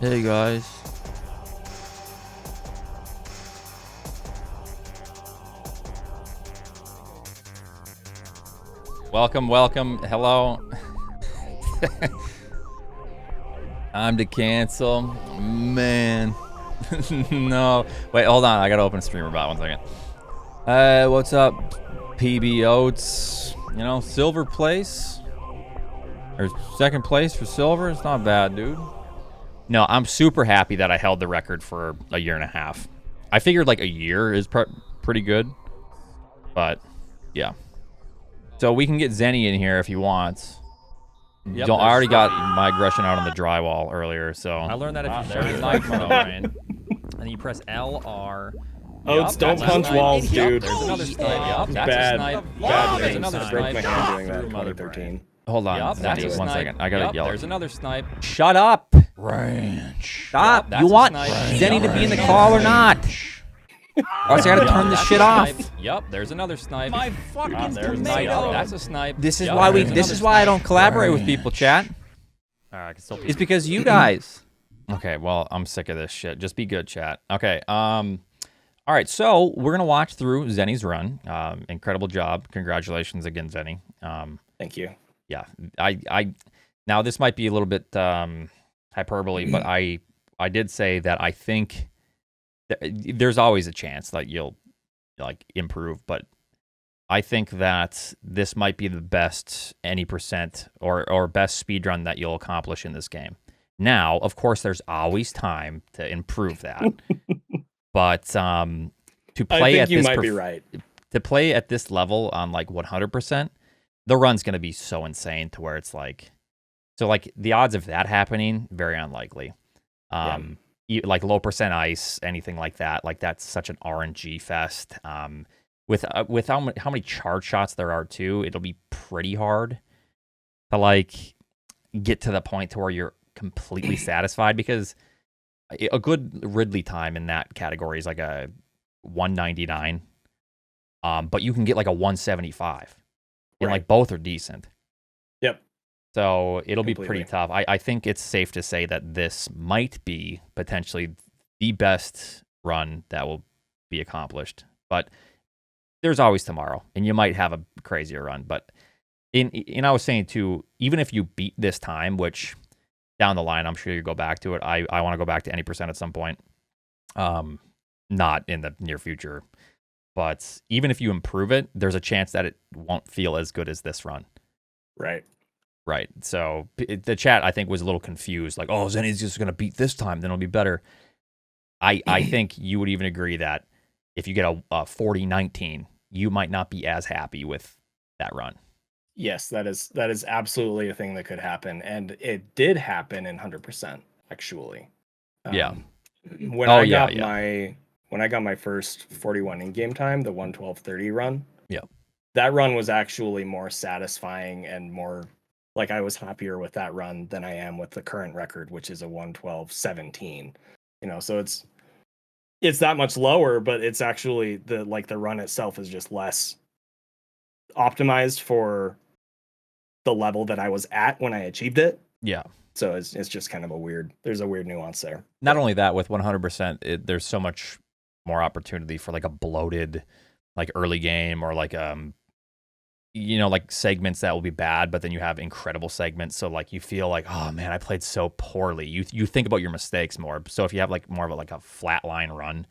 Hey guys. Welcome, welcome. Hello. Time to cancel. Man. No. Wait, hold on. I gotta open Streamer Bot 1 second. What's up, PB Oats? You know, silver place? Or second place for silver? It's not bad, dude. No, I'm super happy that I held the record for a year and a half. I figured like a year is pretty good. But, yeah. So we can get Zeni in here if he wants. Yep, I already got my aggression out on the drywall earlier, so. I learned that if you shoot a knife from the brain, and you press LR. Oats, don't punch walls, dude. There's another snipe. That's bad. a snipe. Bad. There's another I broke my snipe. hand doing that in 2013. Hold on, That's a Zeni, 1 snipe. second. I gotta yell. There's another snipe. Shut up! Ranch. Stop! That's You a want snipe. Zeni to be in the call or not? Or else I gotta turn this That's shit a off. snipe. Yup, there's another snipe. My fucking There's tomato. That's a snipe. This is Yup, why there's this another is why I snipe. don't collaborate with people, chat. Alright, I can still It's because you guys. Okay, well, I'm sick of this shit. Just be good, chat. Okay, all right, so we're gonna watch through Zeni's run. Incredible job. Congratulations again, Zeni. Thank you. Yeah, I now this might be a little bit hyperbole, but I did say that I think there's always a chance that you'll like improve, but I think that this might be the best any percent or best speedrun that you'll accomplish in this game. Now, of course, there's always time to improve that, but to play I think at you this might be right. to play at this level on like 100%, the run's gonna be so insane to where it's like, so like the odds of that happening very unlikely. Like low percent ice, anything like that. Like that's such an RNG fest. With how many charge shots there are too, it'll be pretty hard to like get to the point to where you're completely satisfied, because a good Ridley time in that category is like a 199. But you can get like a 175. And like both are decent. Yep. So it'll be Completely. pretty tough. I think it's safe to say that this might be potentially the best run that will be accomplished. But there's always tomorrow, and you might have a crazier run. But I was saying too, even if you beat this time, which down the line I'm sure you go back to it. I want to go back to any percent at some point. Not in the near future. But even if you improve it, there's a chance that it won't feel as good as this run. Right. Right. So the chat, I think, was a little confused. Like, oh, Zeni's just going to beat this time, then it'll be better. I think you would even agree that if you get a 40-19, you might not be as happy with that run. Yes, that is absolutely a thing that could happen, and it did happen in 100% actually. Yeah. When I got my first 41 in-game time, the 1:12:30 run. Yeah. That run was actually more satisfying and more like I was happier with that run than I am with the current record, which is a 1:12:17. You know, so it's that much lower, but it's actually the run itself is just less optimized for the level that I was at when I achieved it. Yeah. So it's just kind of there's a weird nuance there. Not only that, with 100%, there's so much more opportunity for like a bloated, like early game or like like segments that will be bad, but then you have incredible segments. So like you feel like, oh man, I played so poorly. You think about your mistakes more. So if you have like more of a flatline run,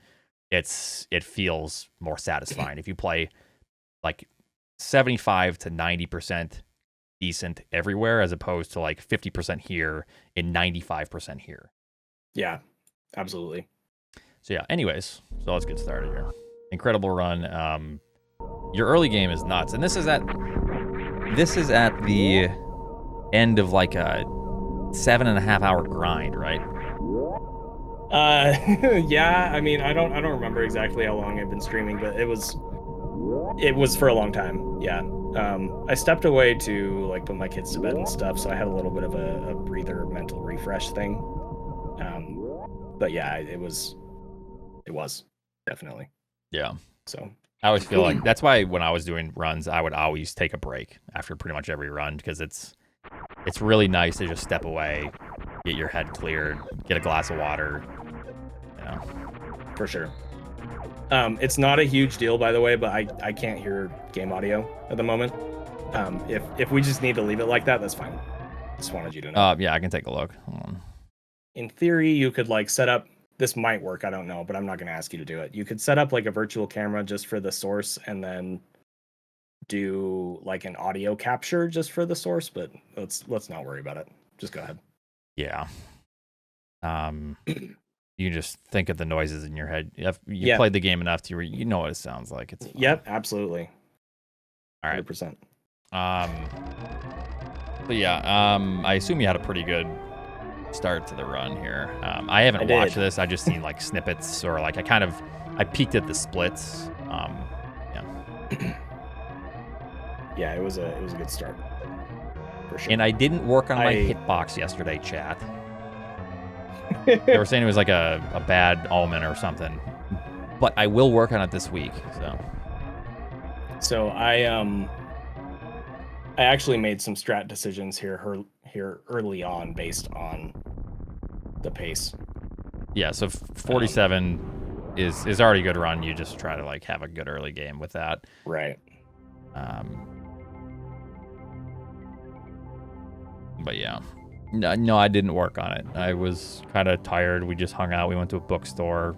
it feels more satisfying. If you play like 75 to 90% decent everywhere, as opposed to like 50% here and 95% here. Yeah, absolutely. So yeah, anyways, so let's get started here. Incredible run. Your early game is nuts, and this is at the end of like a 7.5 hour grind, right? Yeah. I mean, I don't remember exactly how long I've been streaming, but it was for a long time. Yeah. I stepped away to like put my kids to bed and stuff, so I had a little bit of a breather, mental refresh thing. But yeah, it was definitely. Yeah. So I always feel like that's why when I was doing runs, I would always take a break after pretty much every run, because it's really nice to just step away, get your head cleared, get a glass of water. You know. For sure. It's not a huge deal, by the way, but I can't hear game audio at the moment. If we just need to leave it like that, that's fine. Just wanted you to know. Yeah, I can take a look. Hold on. In theory, you could like set up. This might work. I don't know, but I'm not going to ask you to do it. You could set up like a virtual camera just for the source, and then do like an audio capture just for the source. But let's not worry about it. Just go ahead. Yeah. You just think of the noises in your head. You played the game enough to you know what it sounds like. It's fine. Yep, absolutely. All right. 100%. But yeah, I assume you had a pretty good start to the run here. I haven't watched this. I just seen like snippets, or like I peeked at the splits. Yeah. Yeah, it was a good start. For sure. And I didn't work on my hitbox yesterday, chat. They were saying it was like a bad omen or something. But I will work on it this week, So I actually made some strat decisions here early on based on the pace. Yeah, so 47 is already a good run. You just try to like have a good early game with that. Right. But yeah. No, I didn't work on it. I was kind of tired. We just hung out. We went to a bookstore.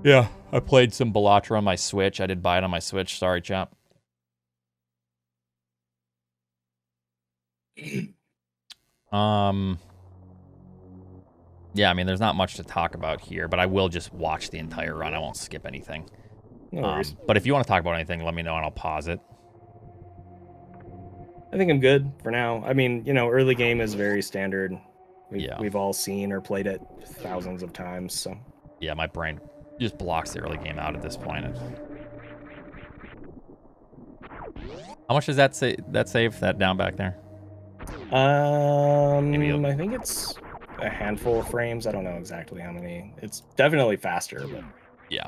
Yeah, I played some Bellatra on my Switch. I did buy it on my Switch. Sorry, chap. Yeah, I mean, there's not much to talk about here, but I will just watch the entire run. I won't skip anything. No worries. But if you want to talk about anything, let me know and I'll pause it. I think I'm good for now. I mean, early game is very standard. We've all seen or played it thousands of times, so. Yeah, my brain just blocks the early game out at this point. How much does that save, that down back there? I think it's a handful of frames. I don't know exactly how many. It's definitely faster, but yeah,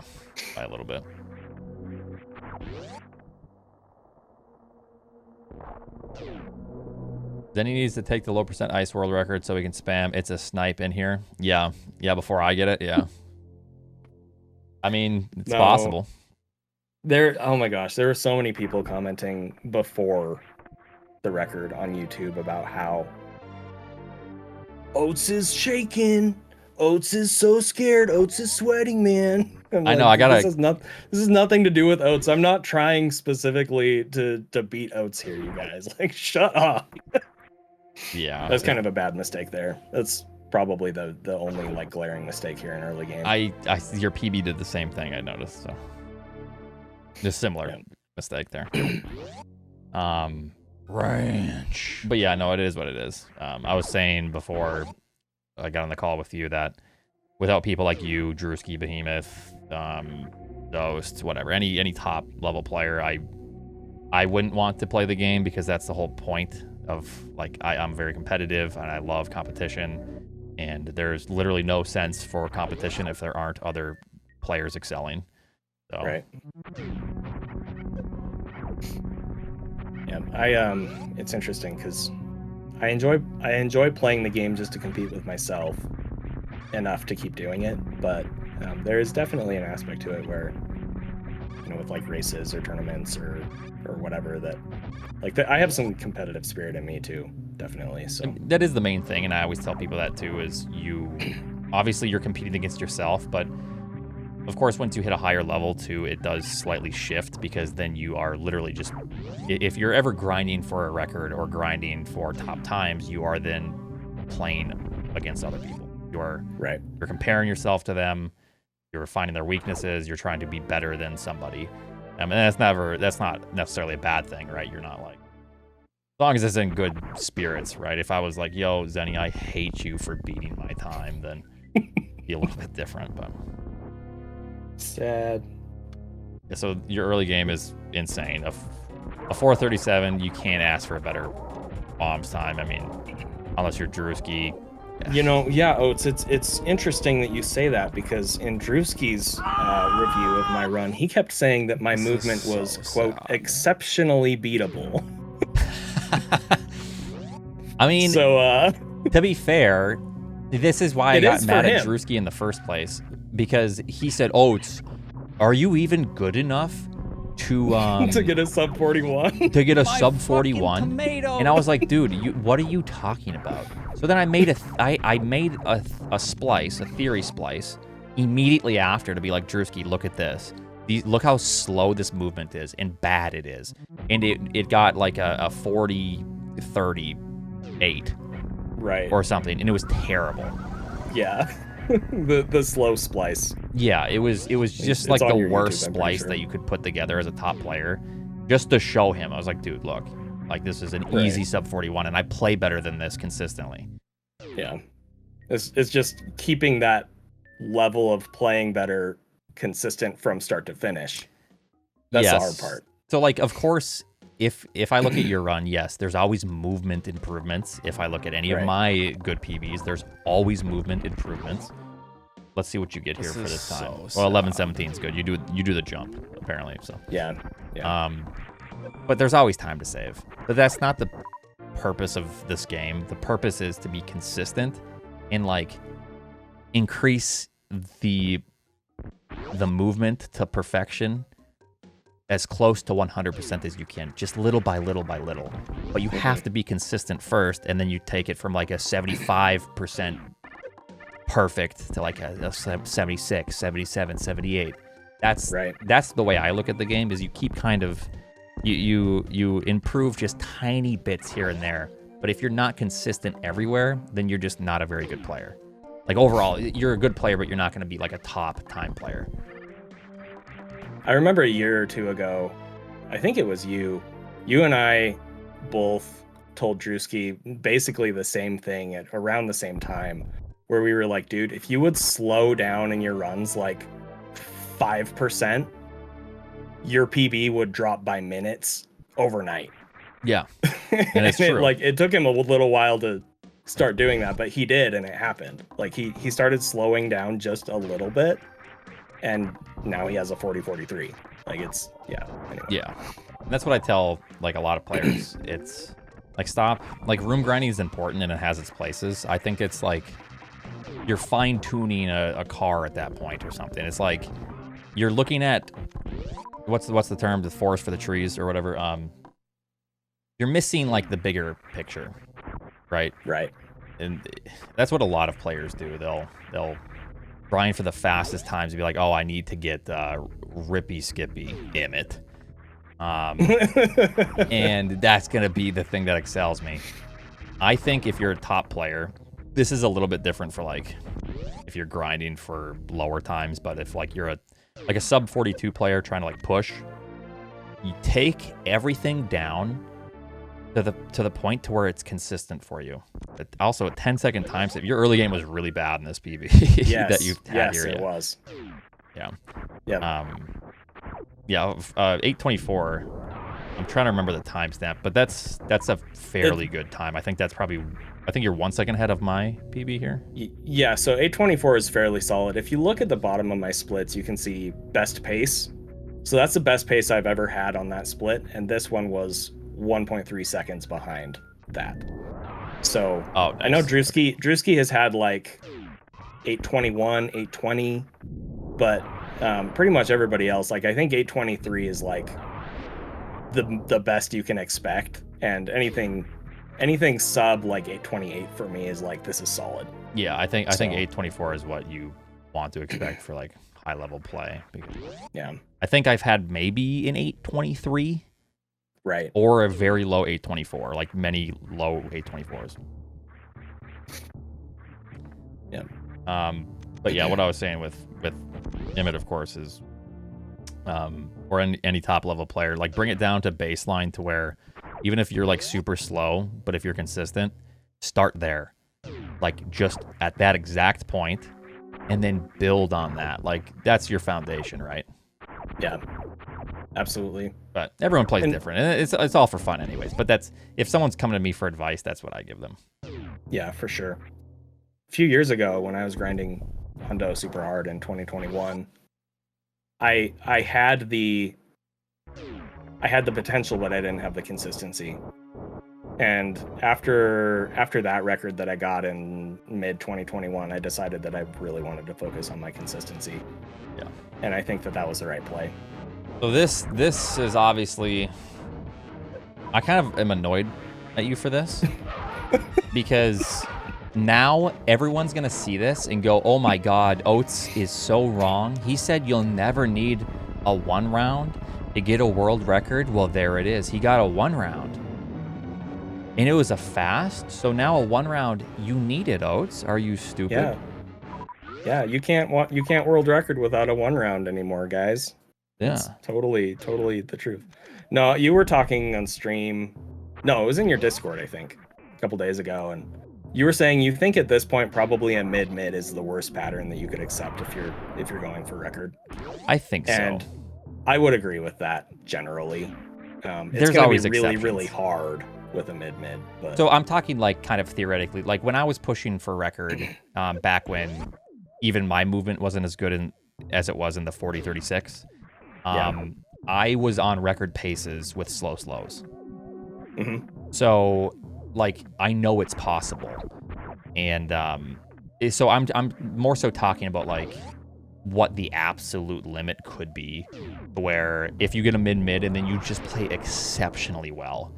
by a little bit. Then he needs to take the low percent ice world record so he can spam it's a snipe in here. Yeah, before I get it, yeah. I mean, it's possible. Oh my gosh, there were so many people commenting before the record on YouTube about how Oats is shaking. Oats is so scared. Oats is sweating, man. I know. This is nothing to do with Oats. I'm not trying specifically to beat Oats here, you guys. Like, shut up. Yeah. That's kind of a bad mistake there. That's probably the only like glaring mistake here in early game. Your PB did the same thing. I noticed. So just similar mistake there. Ranch. But yeah, no, it is what it is. I was saying before I got on the call with you that without people like you, Drewski, Behemoth, Ghost, whatever, any top level player, I wouldn't want to play the game, because that's the whole point of like I'm very competitive and I love competition, and there's literally no sense for competition if there aren't other players excelling. So. Right. Yeah, it's interesting because I enjoy playing the game just to compete with myself enough to keep doing it, but there is definitely an aspect to it where, with like races or tournaments or whatever, that like I have some competitive spirit in me too, definitely. So and that is the main thing, and I always tell people that too, is obviously you're competing against yourself, but of course, once you hit a higher level too, it does slightly shift, because then you are literally just, if you're ever grinding for a record or grinding for top times, you are then playing against other people. You're comparing yourself to them. You're finding their weaknesses. You're trying to be better than somebody. And that's not necessarily a bad thing, right? You're not like, as long as it's in good spirits, right? If I was like, yo, Zeni, I hate you for beating my time, then it'd be a little bit different, but. Sad. Yeah, so your early game is insane. A 437, you can't ask for a better bombs time. I mean, unless you're Drewski. Yeah. Oats, it's interesting that you say that, because in Drewski's review of my run, he kept saying that my movement was, quote, exceptionally beatable. I mean, so to be fair, this is why I got mad at him. Drewski in the first place, because he said, Oats, are you even good enough to to get a sub 41? To get a My sub fucking 41? tomato. And I was like, dude, what are you talking about? So then I made a splice, a theory splice, immediately after to be like, Drewski, look at this. Look how slow this movement is and bad it is. And it got like a 40-38 Right. or something, and it was terrible. Yeah. the slow splice. Yeah, it was just It's like on the your worst YouTube, I'm pretty splice sure. that you could put together as a top player, just to show him. I was like, dude, look, like this is an easy sub 41, and I play better than this consistently. Yeah. It's just keeping that level of playing better consistent from start to finish. That's the hard part. So like, of course, if I look at your run, yes, there's always movement improvements. If I look at any of my good PBs, there's always movement improvements. Let's see what you get here for this time. so Well, 11-17 is good. You do the jump apparently. So Yeah. but there's always time to save. But that's not the purpose of this game. The purpose is to be consistent and like increase the movement to perfection as close to 100% as you can, just little by little by little. But you have to be consistent first, and then you take it from like a 75% perfect to like a 76, 77, 78. That's the way I look at the game, is you keep kind of, you improve just tiny bits here and there. But if you're not consistent everywhere, then you're just not a very good player. Like overall, you're a good player, but you're not going to be like a top time player. I remember a year or two ago, I think it was you and I both told Drewski basically the same thing at around the same time, where we were like, dude, if you would slow down in your runs like 5%, your PB would drop by minutes overnight. Yeah, and it's true. It took him a little while to start doing that, but he did, and it happened. Like he started slowing down just a little bit, and now he has a 40-43. Like it's anyway. Yeah, and that's what I tell like a lot of players. It's like, stop, like room grinding is important and it has its places. I think it's like you're fine tuning a car at that point or something. It's like you're looking at what's the term, the forest for the trees or whatever. You're missing like the bigger picture, right? Right. And that's what a lot of players do. They'll grind for the fastest times and be like, oh, I need to get Rippy Skippy, damn it. And that's going to be the thing that excels me. I think if you're a top player, this is a little bit different for like if you're grinding for lower times, but if like you're a sub 42 player trying to like push, you take everything down to the point to where it's consistent for you. But also, a 10-second time save. Your early game was really bad in this PB that you've had here. Yes, it was. Yeah. Yeah. 8:24. I'm trying to remember the timestamp, but that's a fairly good time. I think you're 1 second ahead of my PB here. Yeah, so 8:24 is fairly solid. If you look at the bottom of my splits, you can see best pace. So that's the best pace I've ever had on that split, and this one was 1.3 seconds behind that. So nice. I know Drewski has had like 8:21, 8:20, but pretty much everybody else, like I think 8:23 is like the best you can expect, and anything sub like 8:28 for me is like, this is solid. Yeah, I think 8:24 is what you want to expect for like high level play. Yeah, I think I've had maybe an 8:23. Right. Or a very low 8:24, like many low 8:24s. Yeah. But yeah, what I was saying with Emmett, of course, is or any top level player, like bring it down to baseline to where even if you're like super slow, but if you're consistent, start there. Like just at that exact point and then build on that. Like that's your foundation, right? Yeah. Absolutely. But everyone plays different, and it's all for fun anyways. But that's, if someone's coming to me for advice, that's what I give them. Yeah, for sure. A few years ago when I was grinding Hundo super hard in 2021, I had the potential, but I didn't have the consistency. And after that record that I got in mid 2021, I decided that I really wanted to focus on my consistency. Yeah. And I think that was the right play. So this is obviously, I kind of am annoyed at you for this because now everyone's gonna see this and go, oh my god, Oats is so wrong. He said you'll never need a 1 round to get a world record. Well, there it is. He got a 1 round. And it was a fast, so now a 1 round, you need it, Oats. Are you stupid? Yeah. Yeah, you can't world record without a 1 round anymore, guys. Yeah. It's totally the truth. No, you were talking on stream. No, it was in your Discord, I think, a couple days ago, and you were saying you think at this point probably a mid is the worst pattern that you could accept if you're going for record. I think so. And I would agree with that generally. It's There's gonna always be really exceptions. hard with a mid, but So I'm talking like kind of theoretically, like when I was pushing for record back when even my movement wasn't as good as it was in the 40-36. I was on record paces with slows. So like I know it's possible, and so I'm more so talking about like what the absolute limit could be, where if you get a mid and then you just play exceptionally well,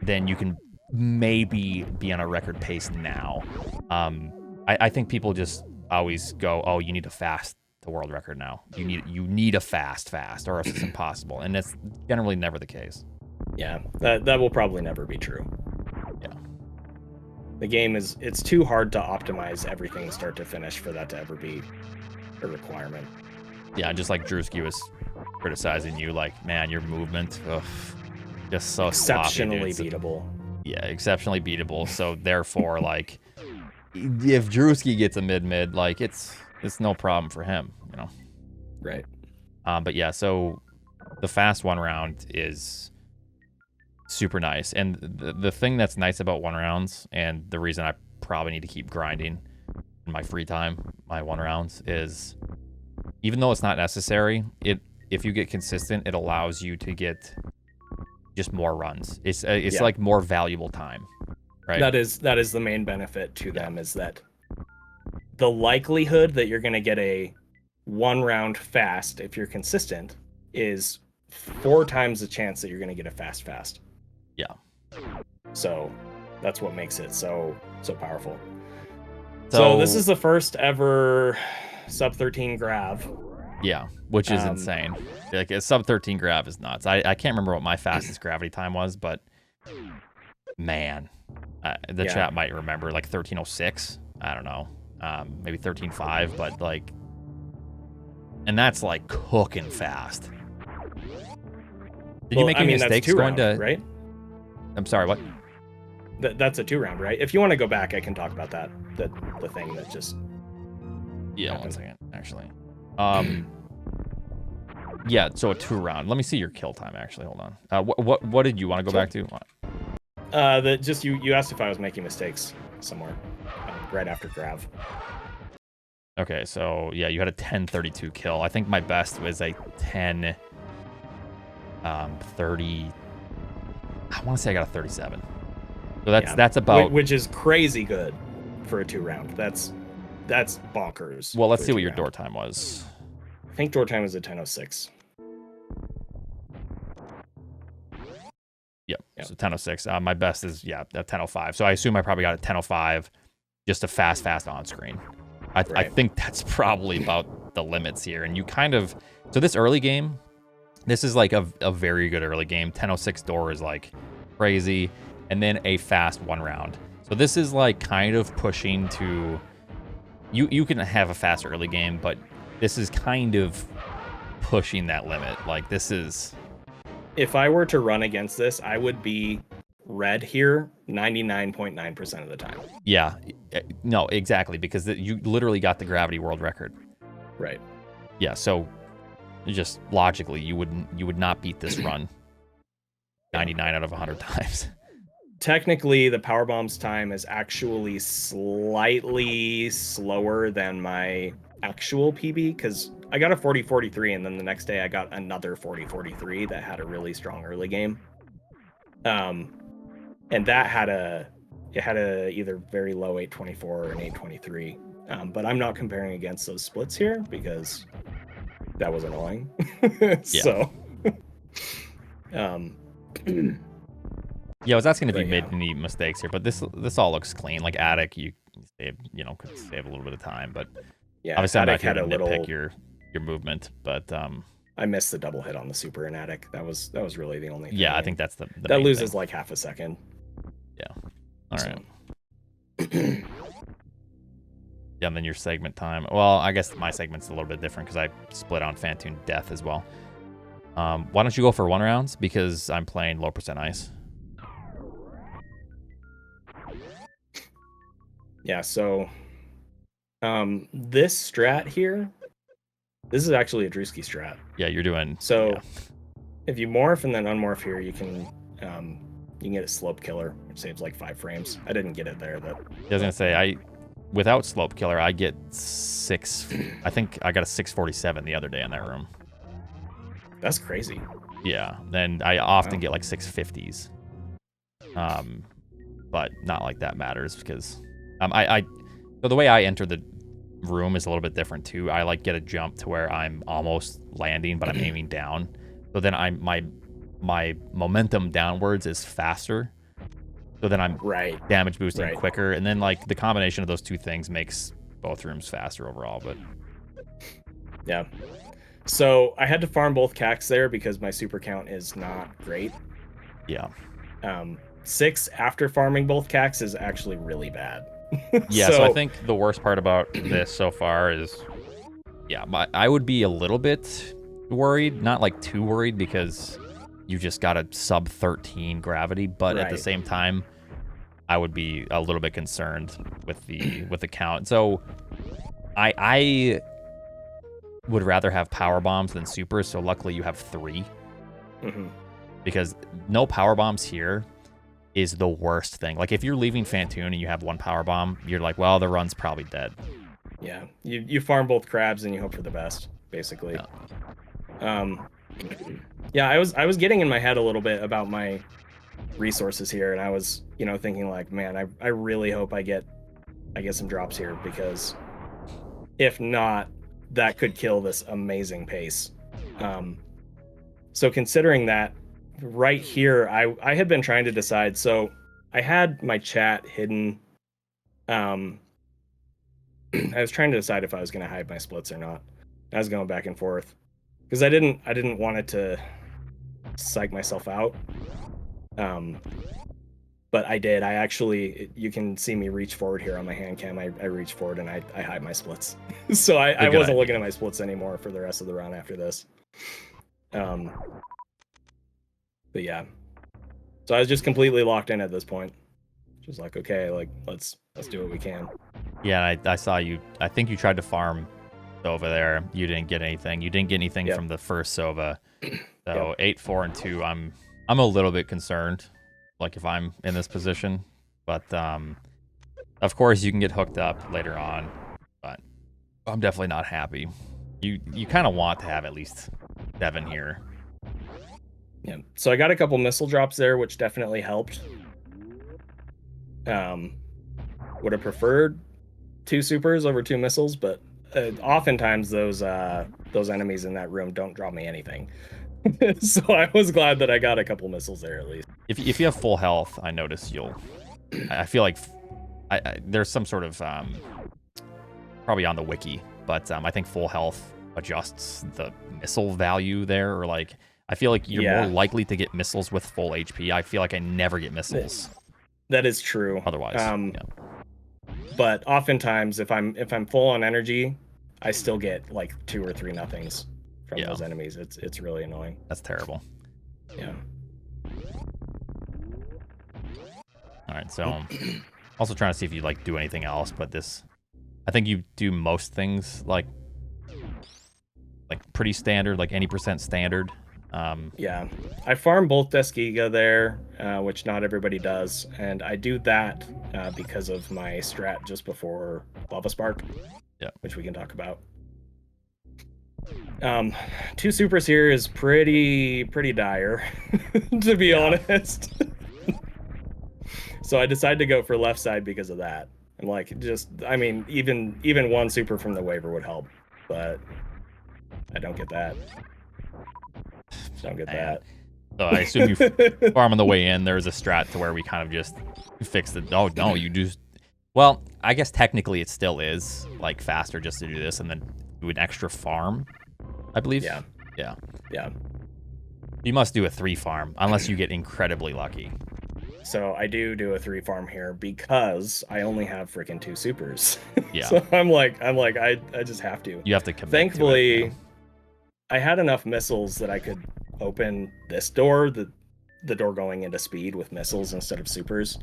then you can maybe be on a record pace now. I think people just always go, oh, you need to fast the world record now. You need a fast, or else it's impossible, and that's generally never the case. Yeah, that will probably never be true. Yeah, the game it's too hard to optimize everything start to finish for that to ever be a requirement. Yeah, just like Drewski was criticizing you, like, man, your movement, just so exceptionally sloppy, beatable. Yeah, exceptionally beatable. So therefore, like, if Drewski gets a mid, like it's no problem for him, you know. Right. But yeah, so the fast 1 round is super nice, and the thing that's nice about 1 rounds, and the reason I probably need to keep grinding in my free time, my 1 rounds, is even though it's not necessary, if you get consistent, it allows you to get just more runs. It's like more valuable time, right? That is the main benefit to them, is that the likelihood that you're going to get a 1 round fast if you're consistent is 4 times the chance that you're going to get a fast. Yeah. So that's what makes it so powerful. So this is the first ever sub 13 grav. Yeah, which is insane. Like a sub 13 grav is nuts. I can't remember what my fastest gravity time was, but man, the chat might remember like 1306. I don't know, maybe 13.5, but like, and that's like cooking fast. Did you make any mistakes going to? Right. I'm sorry. What? That's a 2 round, right? If you want to go back, I can talk about that. The thing that just. Yeah, happened. 1 second, actually. Yeah, so a 2 round. Let me see your kill time. Actually, hold on. What did you want to go back to? Just you asked if I was making mistakes somewhere right after grav. Okay, so yeah, you had a 10:32 kill. I think my best was a 10:30. I want to say I got a 37. So that's about, which is crazy good for a 2 round. That's bonkers. Well, let's see what your door time was. I think door time was a 10:06. Yep. So 10:06. My best is a 10:05. So I assume I probably got a 10:05, just a fast on screen. I think that's probably about the limits here. And you kind of, so this early game, this is like a very good early game. 10:06 door is like crazy, and then a fast 1 round. So this is like kind of pushing to, you can have a fast early game, but this is kind of pushing that limit. Like this is, if I were to run against this, I would be red here 99.9% of the time. Yeah, no, exactly, because you literally got the gravity world record. Right. Yeah, so just logically, you would not beat this run 99 out of 100 times. Technically, the power bomb's time is actually slightly slower than my actual PB, because I got a 40-43, and then the next day I got another 40-43 that had a really strong early game. and that had a either very low 824 or an 823. But I'm not comparing against those splits here because that was annoying. So, yeah, I was asking if you But made yeah. any mistakes here, but this all looks clean. Like attic, you save, could save a little bit of time, but yeah, obviously I'm not attic here had to a nitpick little. your movement, but I missed the double hit on the super in attic. That was really the only thing. yeah, I think that's the that main loses thing. like half a second. Yeah. All right. So. Yeah, and then your segment time. Well, I guess my segment's a little bit different because I split on Fantoon Death as well. Why don't you go for 1 rounds? Because I'm playing low percent ice. Yeah, so this strat here, this is actually a Drewski strat. Yeah, you're doing. So Yeah. if you morph and then unmorph here, you can get a slope killer, which saves like 5 frames. I didn't get it there, but I was gonna say without slope killer, I get 6. I think I got a 647 the other day in that room. that's crazy. Yeah, and I often get like 650s. But not like that matters because so the way I enter the room is a little bit different too. I like get a jump to where I'm almost landing, but I'm aiming down. So then my momentum downwards is faster. So then I'm damage boosting quicker, and then like the combination of those two things makes both rooms faster overall. But yeah. So I had to farm both cacks there because my super count is not great. Yeah. 6 after farming both cacks is actually really bad. Yeah, so I think the worst part about this so far is, yeah, I would be a little bit worried, not like too worried because you just got a sub 13 gravity, but at the same time, I would be a little bit concerned with the count. So I would rather have power bombs than supers, so luckily you have 3. Because no power bombs here is the worst thing. Like if you're leaving Fantoon and you have 1 power bomb, you're like, well, the run's probably dead. Yeah, you farm both crabs and you hope for the best, basically. Yeah, I was getting in my head a little bit about my resources here, and I was thinking like, man, I really hope I get some drops here, because if not, that could kill this amazing pace. So considering that, right here, I had been trying to decide. So I had my chat hidden. I was trying to decide if I was going to hide my splits or not. I was going back and forth because I didn't want it to psych myself out. But I did. I actually, you can see me reach forward here on my hand cam. I reach forward and I hide my splits. So I wasn't looking at my splits anymore for the rest of the round after this. But yeah, so I was just completely locked in at this point. Just like, okay, like let's do what we can. Yeah, I saw you. I think you tried to farm Sova there. You didn't get anything. You didn't get anything from the first Sova. So 8, 4, and 2. I'm a little bit concerned. Like if I'm in this position, but of course you can get hooked up later on. But I'm definitely not happy. You kind of want to have at least 7 here. Yeah, so I got a couple missile drops there, which definitely helped. Would have preferred 2 supers over 2 missiles, but oftentimes those enemies in that room don't drop me anything. So I was glad that I got a couple missiles there at least. If you have full health, I notice I feel like there's some sort of probably on the wiki, but I think full health adjusts the missile value there, or like. I feel like you're more likely to get missiles with full HP. I feel like I never get missiles. That is true. Otherwise, but oftentimes if I'm full on energy, I still get like 2 or 3 nothings from those enemies. It's really annoying. That's terrible. Yeah. All right, so also trying to see if you like do anything else, but this, I think you do most things like pretty standard, like any % standard. Yeah, I farm both Desgiga there, which not everybody does, and I do that because of my strat just before Lava Spark, which we can talk about. 2 supers here is pretty dire, to be honest. So I decided to go for left side because of that. I'm like, I mean, even one super from the waiver would help, but I don't get that. Don't get that. So I assume you farm on the way in. There's a strat to where we kind of just fixed it. Oh no, you just. Well, I guess technically it still is like faster just to do this and then do an extra farm, I believe. Yeah. Yeah. Yeah. You must do a 3 farm unless you get incredibly lucky. So I do a 3 farm here because I only have freaking 2 supers. Yeah. So I'm like, I just have to. You have to commit. Thankfully, to it, I had enough missiles that I could open this door, the door going into speed with missiles instead of supers.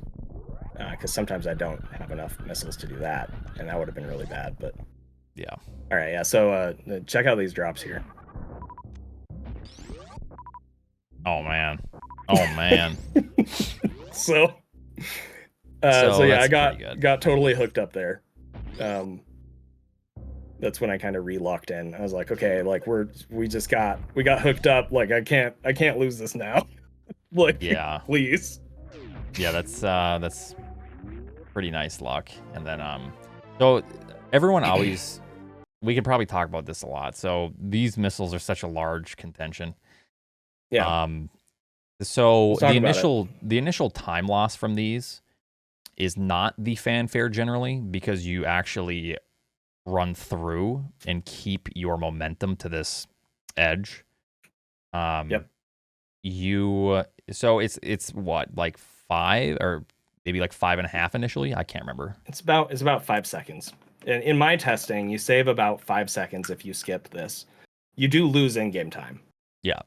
Because sometimes I don't have enough missiles to do that, and that would have been really bad. But yeah. All right, yeah. So check out these drops here. Oh man. Oh man. So yeah, I got totally hooked up there. That's when I kind of re-locked in. I was like, okay, like we got hooked up. Like I can't lose this now. Like, yeah, please. Yeah, that's pretty nice luck. And then so everyone always, we can probably talk about this a lot. So these missiles are such a large contention. Yeah. So the initial time loss from these is not the fanfare generally, because you actually run through and keep your momentum to this edge. Yep. So it's what, like 5 or maybe like 5.5 initially? I can't remember. It's about 5 seconds. In my testing, you save about 5 seconds if you skip this. You do lose in-game time. Yeah.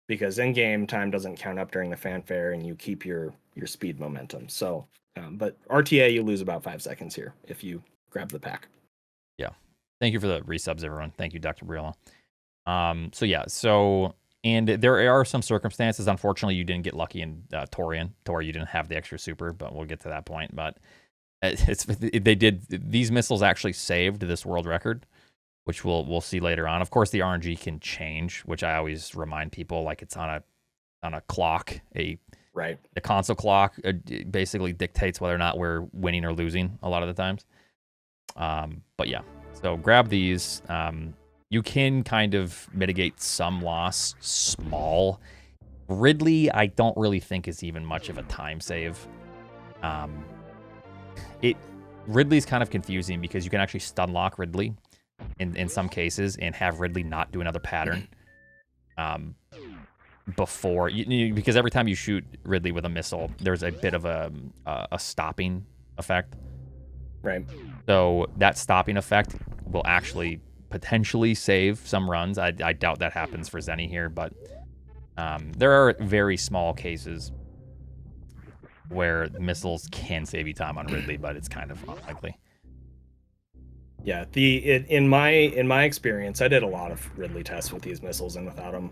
Because in-game time doesn't count up during the fanfare, and you keep your speed momentum. So, but RTA, you lose about 5 seconds here if you grab the pack. Yeah. Thank you for the resubs, everyone. Thank you, Dr. Briella. And there are some circumstances. Unfortunately, you didn't get lucky in Torian, to where you didn't have the extra super, but we'll get to that point. But these missiles actually saved this world record, which we'll see later on. Of course, the RNG can change, which I always remind people, like it's on a clock, a console clock. Basically dictates whether or not we're winning or losing a lot of the times. But yeah, so grab these. You can kind of mitigate some loss, small. Ridley, I don't really think is even much of a time save. Ridley's kind of confusing because you can actually stun lock Ridley in some cases and have Ridley not do another pattern before because every time you shoot Ridley with a missile, there's a bit of a stopping effect. Right. So that stopping effect will actually potentially save some runs. I doubt that happens for Zeni here, but there are very small cases where missiles can save you time on Ridley, but it's kind of unlikely. Yeah, in my experience, I did a lot of Ridley tests with these missiles and without them.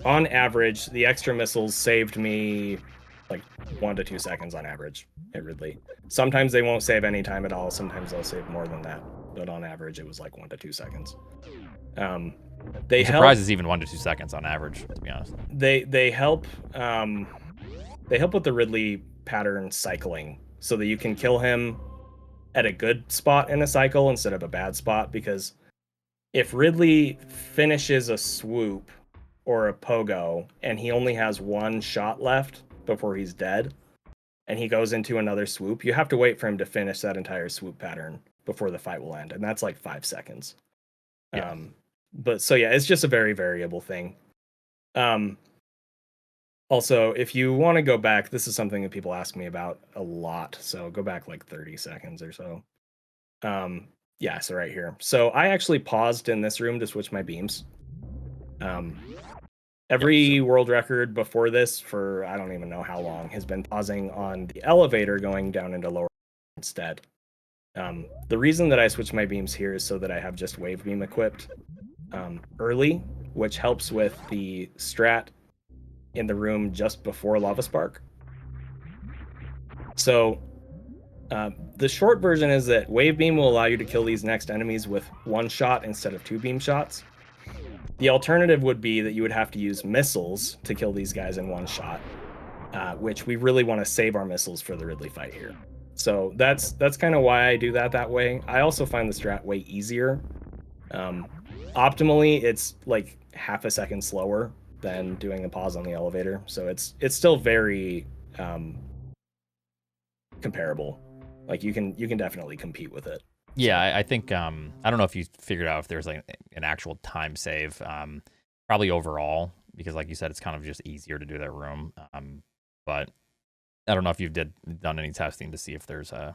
On average, the extra missiles saved me like 1 to 2 seconds on average at Ridley. Sometimes they won't save any time at all. Sometimes they'll save more than that, but on average, it was like 1 to 2 seconds. I'm surprised it's even 1 to 2 seconds on average, to be honest. They help. They help with the Ridley pattern cycling, so that you can kill him at a good spot in a cycle instead of a bad spot. Because if Ridley finishes a swoop or a pogo and he only has 1 shot left before he's dead, and he goes into another swoop, you have to wait for him to finish that entire swoop pattern before the fight will end, and that's like 5 seconds. Yeah. But so yeah, it's just a very variable thing. Also, if you want to go back, this is something that people ask me about a lot, so go back like 30 seconds or so. Yeah, so right here. So I actually paused in this room to switch my beams. Every world record before this, for I don't even know how long, has been pausing on the elevator going down into lower instead. The reason that I switched my beams here is so that I have just wave beam equipped early, which helps with the strat in the room just before Lava Spark. So the short version is that wave beam will allow you to kill these next enemies with 1 shot instead of 2 beam shots. The alternative would be that you would have to use missiles to kill these guys in one shot, which we really want to save our missiles for the Ridley fight here. So that's kind of why I do that way. I also find the strat way easier. Optimally, it's like half a second slower than doing a pause on the elevator. So it's still very comparable. Like you can definitely compete with it. Yeah, I think I don't know if you figured out if there's like an actual time save. Probably overall, because like you said, it's kind of just easier to do that room. But I don't know if you've done any testing to see if there's a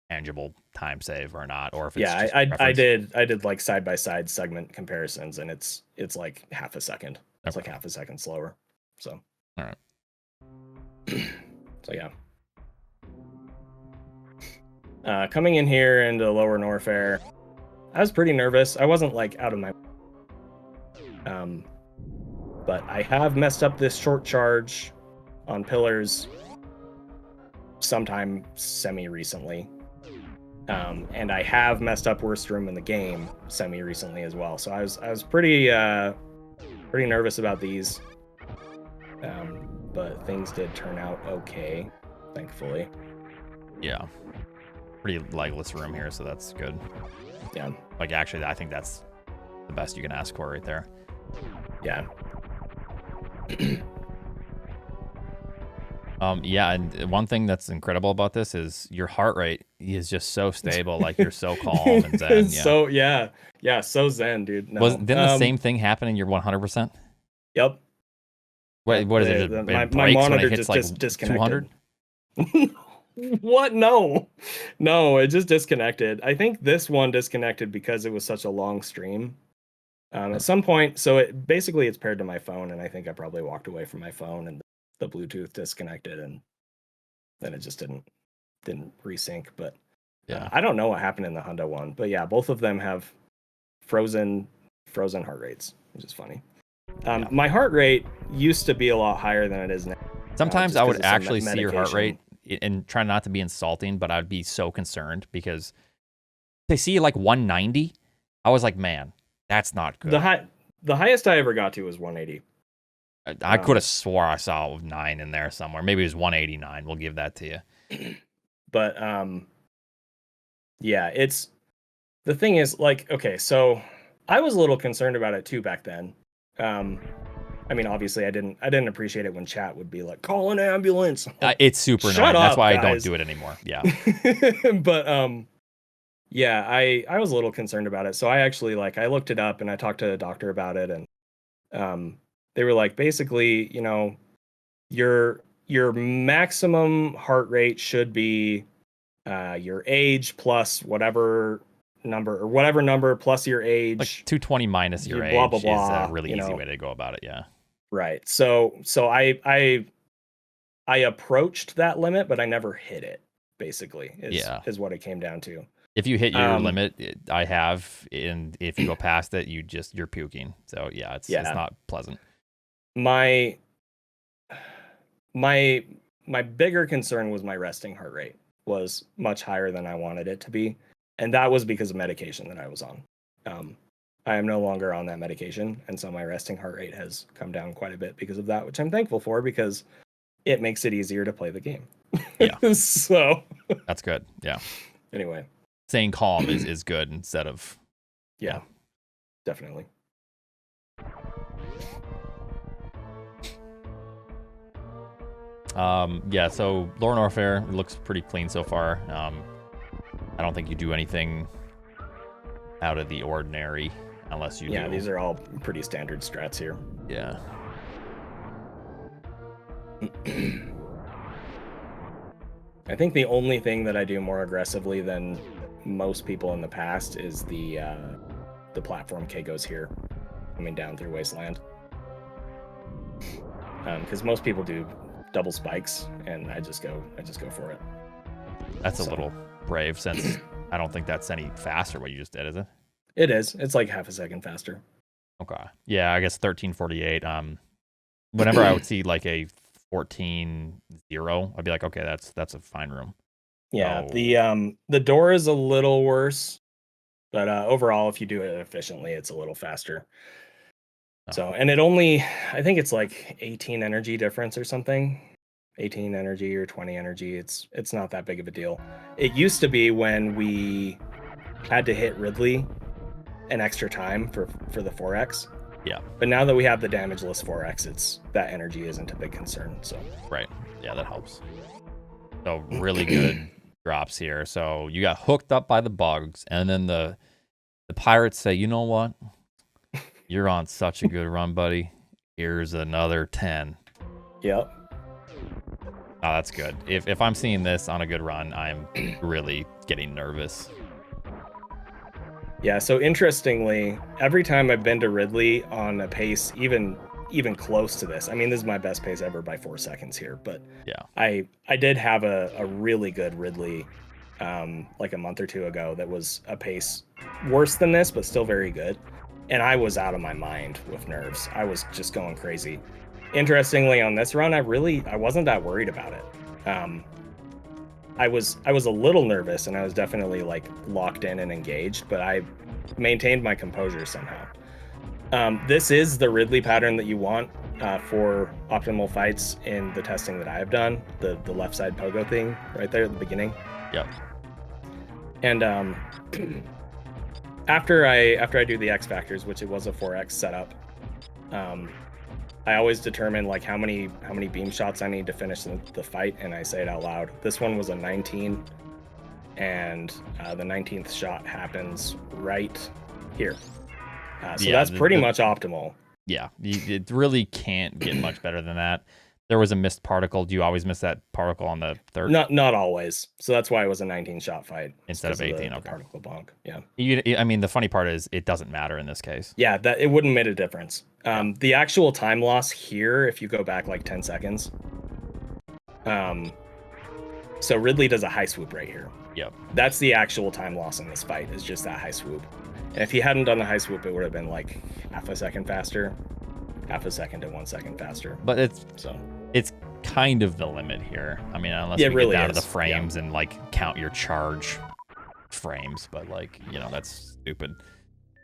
tangible time save or not, or if it's just I did like side by side segment comparisons, and it's like half a second. It's like half a second slower. So all right. So yeah. Coming in here into Lower Norfair, I was pretty nervous. I wasn't like out of my but I have messed up this short charge on pillars sometime semi-recently. And I have messed up worst room in the game semi-recently as well. So I was pretty nervous about these. But things did turn out okay, thankfully. Yeah. Pretty legless room here, so that's good. Yeah. Like actually, I think that's the best you can ask for right there. Yeah. Yeah, and one thing that's incredible about this is your heart rate is just so stable. Like you're so calm and zen. Yeah. So zen, dude. No. Didn't the same thing happen in your 100%? Yep. What is it? My breaks monitor when it hits just like disconnected. 200? What? No, it just disconnected. I think this one disconnected because it was such a long stream. At some point, so it's paired to my phone, and I think I probably walked away from my phone, and the Bluetooth disconnected, and then it just didn't resync. But yeah, I don't know what happened in the Honda one, but yeah, both of them have frozen heart rates, which is funny. My heart rate used to be a lot higher than it is now. Sometimes I would actually see your heart rate and try not to be insulting, but I'd be so concerned because they see like 190. I was like, man, that's not good. The highest I ever got to was 180. I could have swore I saw 9 in there somewhere. Maybe it was 189. We'll give that to you. But yeah, it's the thing is like, okay, so I was a little concerned about it too back then. I mean, obviously, I didn't appreciate it when chat would be like, "Call an ambulance." It's super annoying. That's why I don't do it anymore. Yeah. But yeah, I was a little concerned about it, so I actually I looked it up and I talked to a doctor about it, and they were like, basically, your maximum heart rate should be your age plus whatever number plus your age. Like 220 minus your age blah, blah, blah, is a really easy way to go about it. Yeah. Right. So I approached that limit, but I never hit it. Basically, is what it came down to. If you hit your limit, I have, and if you go past it, you're puking. So yeah, it's not pleasant. My bigger concern was my resting heart rate was much higher than I wanted it to be, and that was because of medication that I was on. I am no longer on that medication, and so my resting heart rate has come down quite a bit because of that, which I'm thankful for because it makes it easier to play the game. Yeah. So that's good. Yeah. Anyway, staying calm is good instead of yeah. Definitely. Yeah, so Lower Norfair looks pretty clean so far. I don't think you do anything out of the ordinary unless you do. Yeah, these are all pretty standard strats here. Yeah. I think the only thing that I do more aggressively than most people in the past is the platform Kegos here, coming down through Wasteland. Because most people do double spikes, and I just go for it. That's a little brave, since I don't think that's any faster what you just did, is it? It is. It's like half a second faster. Okay. Yeah, I guess 1348. Whenever I would see like a 14-0, I'd be like, okay, that's a fine room. Yeah, the door is a little worse, but overall, if you do it efficiently, it's a little faster. So, and it only, I think it's like 18 energy difference or something. 18 energy or 20 energy. It's not that big of a deal. It used to be when we had to hit Ridley an extra time for the 4x. Yeah. But now that we have the damageless 4x, it's that energy isn't a big concern. So right. Yeah, that helps. So really good drops here. So you got hooked up by the bugs, and then the pirates say, you know what? You're on such a good run, buddy. Here's another 10. Yep. Oh, that's good. If I'm seeing this on a good run, I'm really getting nervous. Yeah, so interestingly, every time I've been to Ridley on a pace even close to this, I mean, this is my best pace ever by 4 seconds here, but yeah, I did have a really good Ridley like a month or two ago that was a pace worse than this, but still very good. And I was out of my mind with nerves. I was just going crazy. Interestingly, on this run, I wasn't that worried about it. I was a little nervous, and I was definitely like locked in and engaged, but I maintained my composure somehow. This is the Ridley pattern that you want for optimal fights in the testing that I have done. The left side pogo thing right there at the beginning. Yep. And after I do the X factors, which it was a 4x setup, I always determine like how many beam shots I need to finish the fight, and I say it out loud. This one was a 19, and the 19th shot happens right here. So yeah, that's pretty much optimal. Yeah, it really can't get much better than that. There was a missed particle. Do you always miss that particle on the third? Not always. So that's why it was a 19 shot fight instead of 18. The okay. particle bonk. Yeah. I mean, the funny part is it doesn't matter in this case. Yeah, that it wouldn't make a difference. The actual time loss here, if you go back like 10 seconds. So Ridley does a high swoop right here. Yep. That's the actual time loss in this fight, is just that high swoop. And if he hadn't done the high swoop, it would have been like half a second faster, half a second to 1 second faster. But it's kind of the limit here. I mean, unless we get down to the frames and like count your charge frames, but like, you know, that's stupid.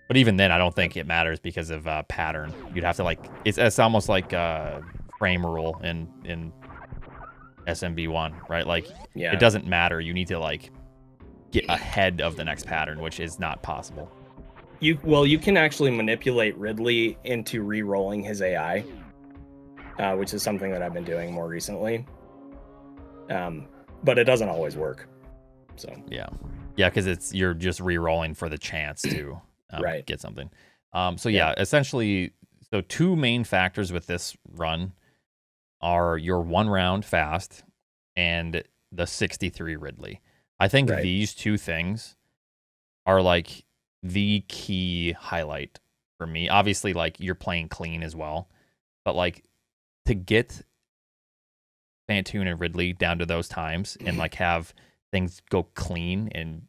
But even then, I don't think it matters because of pattern. You'd have to like, it's almost like frame rule in SMB1, right? Like, it doesn't matter. You need to like get ahead of the next pattern, which is not possible. You can actually manipulate Ridley into re-rolling his AI, which is something that I've been doing more recently. But it doesn't always work. So yeah, because you're just re-rolling for the chance to get something. So yeah, essentially, so two main factors with this run are your 1 round fast and the 63 Ridley. I think these two things are like the key highlight for me. Obviously, like, you're playing clean as well, but like to get Fantoon and Ridley down to those times and like have things go clean and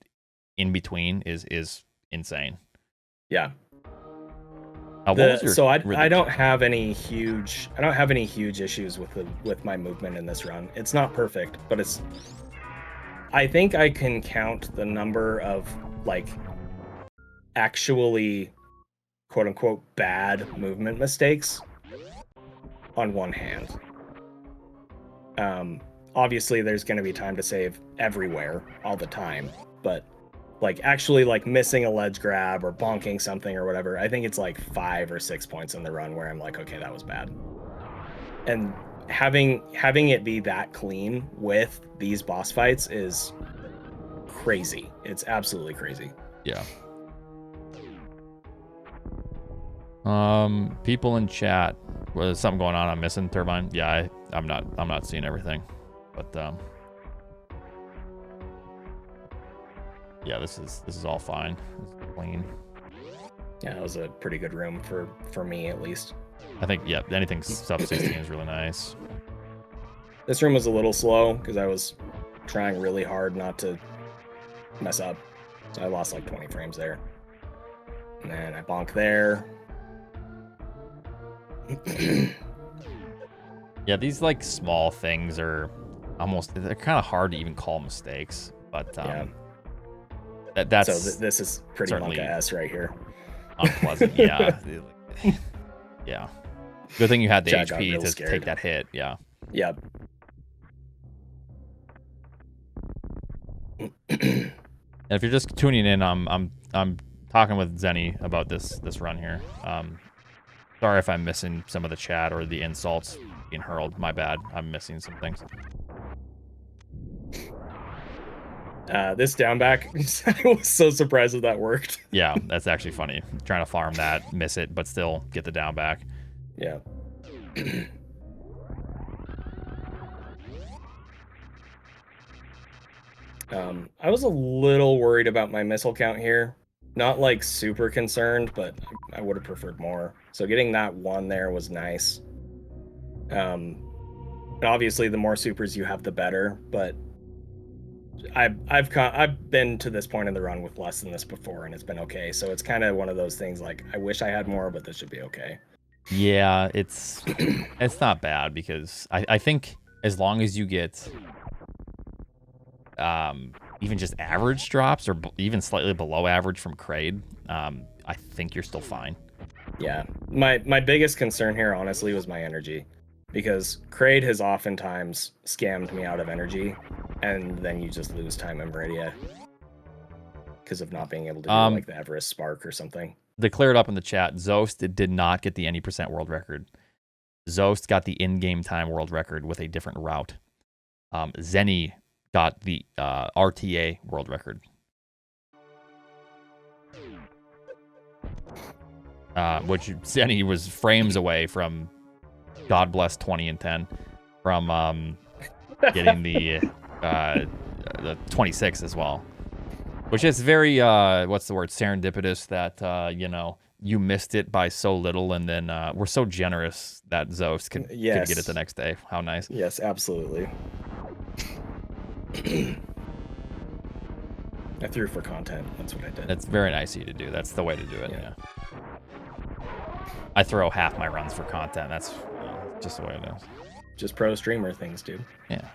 in between is insane. Yeah. So I don't have any huge issues with my movement in this run. It's not perfect, but I think I can count the number of like actually quote unquote bad movement mistakes on one hand. Obviously there's going to be time to save everywhere all the time, but like actually like missing a ledge grab or bonking something or whatever, I think it's like 5 or 6 points in the run where I'm like, okay, that was bad. And having it be that clean with these boss fights is crazy. It's absolutely crazy. Yeah. People in chat, was something going on? I'm missing Turbine. Yeah, I'm not seeing everything, but yeah, this is all fine. This is clean. Yeah, it was a pretty good room for me at least. I think anything sub 16 is really nice. This room was a little slow because I was trying really hard not to mess up. So I lost like 20 frames there. And then I bonk there. Yeah, these like small things are they're kind of hard to even call mistakes, but that's so this is pretty Monka S right here. Unpleasant. Yeah. Yeah. Good thing you had the Chad got HP real to scared. take that hit. Yeah. Yep. And if you're just tuning in, I'm talking with Zeni about this run here. Sorry if I'm missing some of the chat or the insults being hurled. My bad. I'm missing some things. This down back, I was so surprised that worked. Yeah, that's actually funny. Trying to farm that, miss it, but still get the down back. Yeah. I was a little worried about my missile count here. Not like super concerned, but I would have preferred more. So getting that one there was nice. And obviously, the more supers you have, the better. But I've been to this point in the run with less than this before, and it's been okay. So it's kind of one of those things like I wish I had more, but this should be okay. Yeah, it's not bad because I think as long as you get even just average drops or even slightly below average from Kraid, I think you're still fine. Yeah, my biggest concern here, honestly, was my energy, because Kraid has oftentimes scammed me out of energy, and then you just lose time in Meridia because of not being able to do like the Everest Spark or something. Declared up in the chat, Zost did not get the any percent world record. Zost got the in-game time world record with a different route. Zeni got the RTA world record. Which Zeni was frames away from, God bless 20 and 10, from getting the 26 as well. Which is very, what's the word, serendipitous that, you know, you missed it by so little, and then we're so generous that Zost could get it the next day. How nice. Yes, absolutely. I threw for content. That's what I did. That's very nice of you to do. That's the way to do it, yeah. I throw half my runs for content. That's just the way it is. Just pro streamer things, dude. Yeah.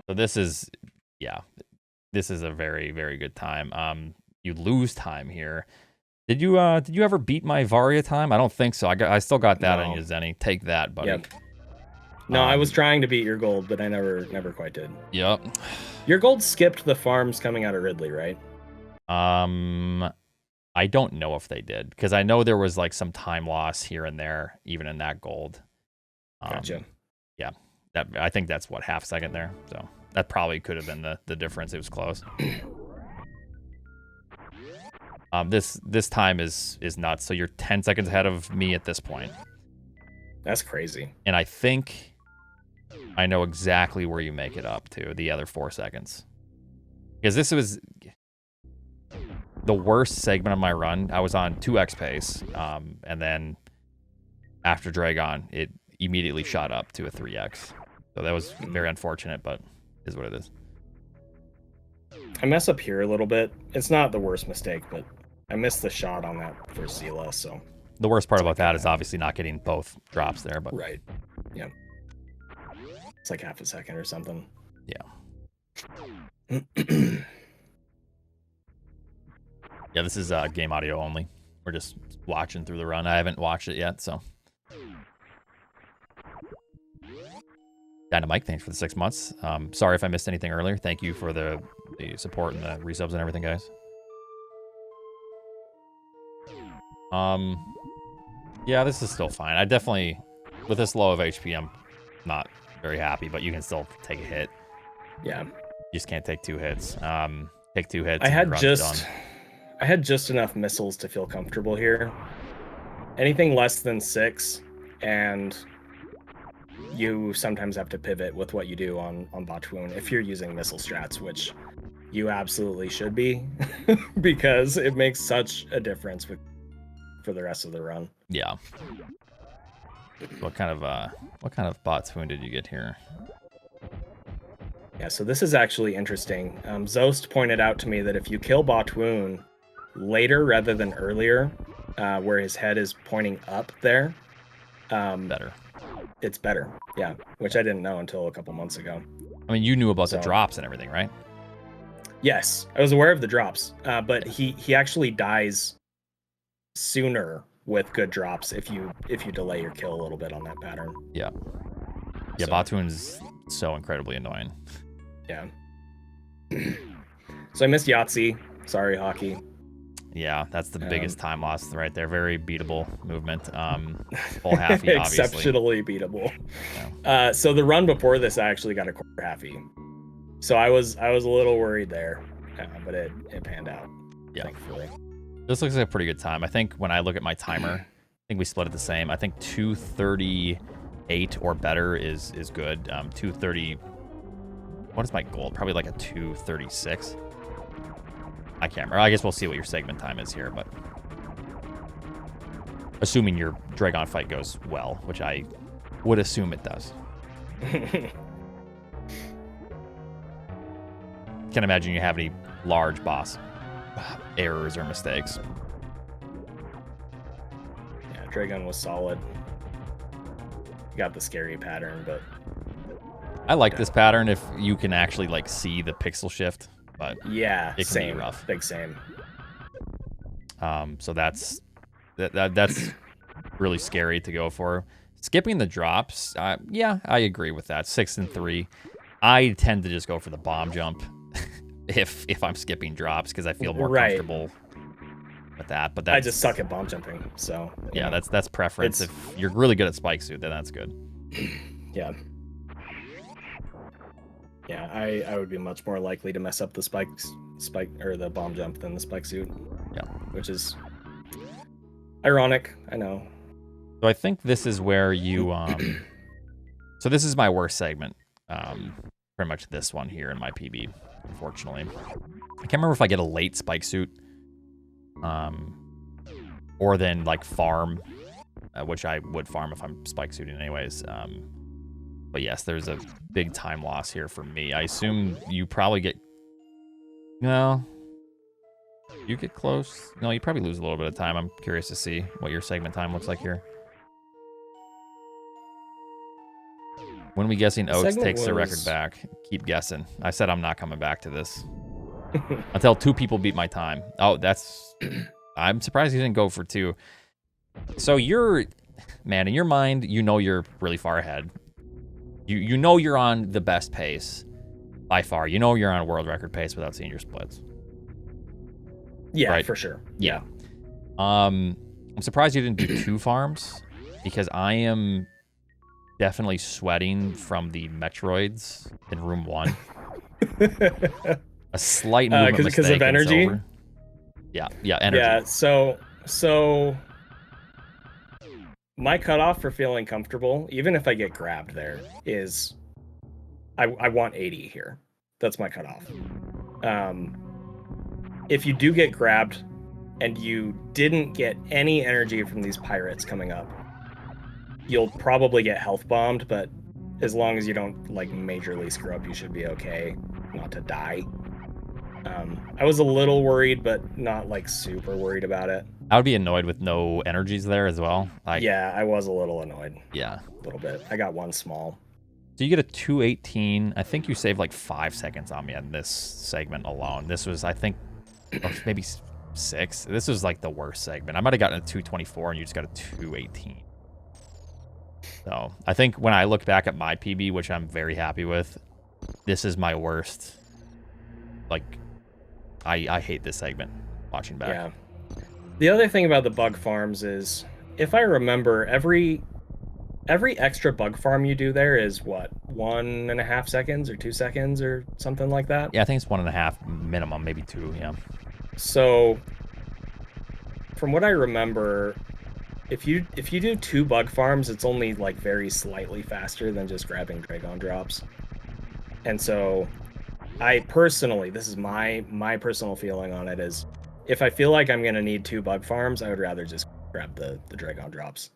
So this is, yeah, this is a very, very good time. You lose time here. Did you ever beat my Varia time? I don't think so. I still got that on you, Zeni. Take that, buddy. Yep. No, I was trying to beat your gold, but I never quite did. Yep. Your gold skipped the farms coming out of Ridley, right? I don't know if they did, because I know there was like some time loss here and there, even in that gold. Gotcha. Yeah, I think that's what, half second there. So that probably could have been the difference. It was close. This time is nuts. So you're 10 seconds ahead of me at this point. That's crazy. And I think I know exactly where you make it up to, the other 4 seconds. Because this was the worst segment of my run. I was on 2x pace, and then after Dragon, it immediately shot up to a 3x. So that was very unfortunate, but is what it is. I mess up here a little bit. It's not the worst mistake, but I missed the shot on that for Zila, so... The worst part about that is obviously not getting both drops there, but... Right. Yeah. It's like half a second or something. Yeah. Yeah, this is game audio only. We're just watching through the run. I haven't watched it yet, so... Dynamite, thanks for the 6 months. Sorry if I missed anything earlier. Thank you for the support and the resubs and everything, guys. Yeah, this is still fine. I definitely, with this low of HP, I'm not very happy, but you can still take a hit. Yeah. You just can't take 2 hits. Take 2 hits. I had just enough missiles to feel comfortable here. Anything less than 6, and you sometimes have to pivot with what you do on Watchalong if you're using missile strats, which you absolutely should be, because it makes such a difference for the rest of the run. Yeah. What kind of Watchalong did you get here? Yeah, so this is actually interesting. Zost pointed out to me that if you kill Watchalong later rather than earlier, where his head is pointing up there, Better. It's better. Yeah, which I didn't know until a couple months ago. I mean, you knew about the drops and everything, right? Yes, I was aware of the drops, but he actually dies sooner with good drops if you delay your kill a little bit on that pattern. Yeah. Yeah, So, Batoon's so incredibly annoying. Yeah. So I missed Yahtzee. Sorry, hockey. Yeah, that's the biggest time loss right there. Very beatable movement. Full halfie, obviously. Exceptionally beatable. Yeah. So the run before this, I actually got a quarter halfie. So I was a little worried there, but it panned out. Yeah. Thankfully. This looks like a pretty good time. I think when I look at my timer, I think we split it the same. I think 2:38 or better is good. 2:30. What is my goal? Probably like a 2:36. I can't remember. I guess we'll see what your segment time is here, but assuming your Dragon fight goes well, which I would assume it does. Can't imagine you have any large boss errors or mistakes. Yeah, Dragon was solid. You got the scary pattern, but I like this pattern if you can actually like see the pixel shift, but yeah, it can same. be rough. Big same. So that's really scary to go for. Skipping the drops, yeah, I agree with that. 6 and 3. I tend to just go for the bomb jump if I'm skipping drops because I feel more comfortable with that. But that's, I just suck at bomb jumping, so yeah, that's preference. If you're really good at spike suit, then that's good. Yeah. Yeah, I would be much more likely to mess up the spike or the bomb jump than the spike suit. Yeah, which is ironic. I know. So I think this is where you so this is my worst segment. Pretty much this one here in my PB, unfortunately. I can't remember if I get a late spike suit, or then like farm, which I would farm if I'm spike suiting anyways. But yes, there's a big time loss here for me. I assume you probably get... No. You get close. No, you probably lose a little bit of time. I'm curious to see what your segment time looks like here. When we guessing Oats takes the record back? Keep guessing. I said I'm not coming back to this. Until 2 people beat my time. Oh, that's... I'm surprised you didn't go for 2. So you're... Man, in your mind, you know you're really far ahead. You know you're on the best pace by far. You know you're on world record pace without seeing your splits. Yeah, right? For sure. Yeah. I'm surprised you didn't do 2 farms because I am definitely sweating from the Metroids in room 1. A slight movement mistake because of energy. Yeah, energy. Yeah, so my cutoff for feeling comfortable, even if I get grabbed there, is I want 80 here. That's my cutoff. If you do get grabbed and you didn't get any energy from these pirates coming up, you'll probably get health bombed, but as long as you don't like majorly screw up, you should be okay not to die. I was a little worried, but not like super worried about it. I would be annoyed with no energies there as well. Yeah, I was a little annoyed. Yeah. A little bit. I got 1 small. So you get a 218. I think you saved like 5 seconds on me on this segment alone. This was, I think, or maybe 6. This was like the worst segment. I might have gotten a 224 and you just got a 218. So I think when I look back at my PB, which I'm very happy with, this is my worst. Like, I hate this segment watching back. Yeah. The other thing about the bug farms is, if I remember, every extra bug farm you do there is what, 1.5 seconds or 2 seconds or something like that? Yeah, I think it's 1.5 minimum, maybe 2, yeah. So from what I remember, if you do 2 bug farms, it's only like very slightly faster than just grabbing Dragon drops. And so I personally, this is my personal feeling on it, is if I feel like I'm gonna need 2 bug farms, I would rather just grab the Dragon drops.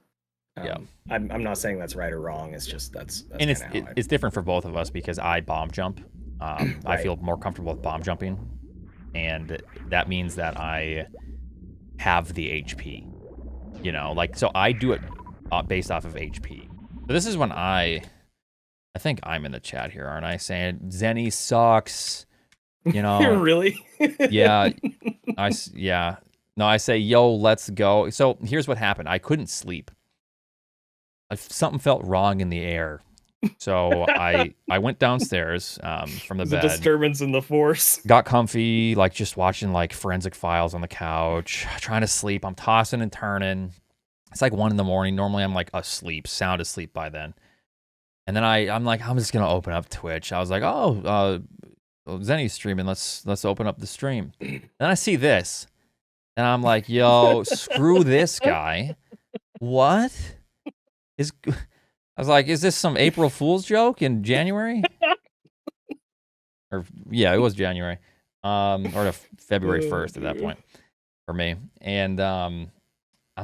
Yeah, I'm not saying that's right or wrong. It's just that's and it's different for both of us because I bomb jump. Right. I feel more comfortable with bomb jumping, and that means that I have the HP. You know, like, so I do it based off of HP. So this is when I think I'm in the chat here, aren't I? Saying Zeni sucks. You know, Really? yeah, No, I say, yo, let's go. So here's what happened. I couldn't sleep. Something felt wrong in the air. So I went downstairs from the There's a bed. disturbance in the force. Got comfy, like just watching like Forensic Files on the couch, trying to sleep. I'm tossing and turning. It's like 1 a.m. Normally I'm like asleep, sound asleep by then. And then I'm like, I'm just gonna open up Twitch. I was like, oh, Zeni's streaming. Let's open up the stream. Then I see this, and I'm like, yo, screw this guy. What is? I was like, is this some April Fool's joke in January? Or yeah, it was January, or February 1st at that point for me. And I'm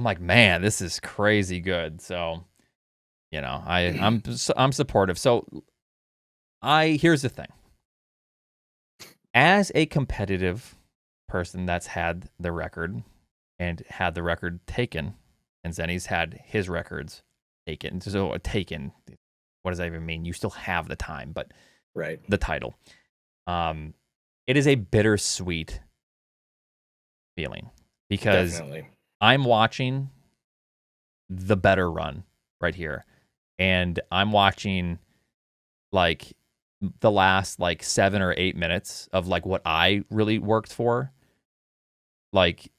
like, man, this is crazy good. So, you know, I'm supportive. So here's the thing. As a competitive person that's had the record and had the record taken, and Zeni's had his records taken. So taken, what does that even mean? You still have the time, but right, the title. It is a bittersweet feeling because definitely. I'm watching the better run right here, and I'm watching like the last like 7 or 8 minutes of like what I really worked for. Like,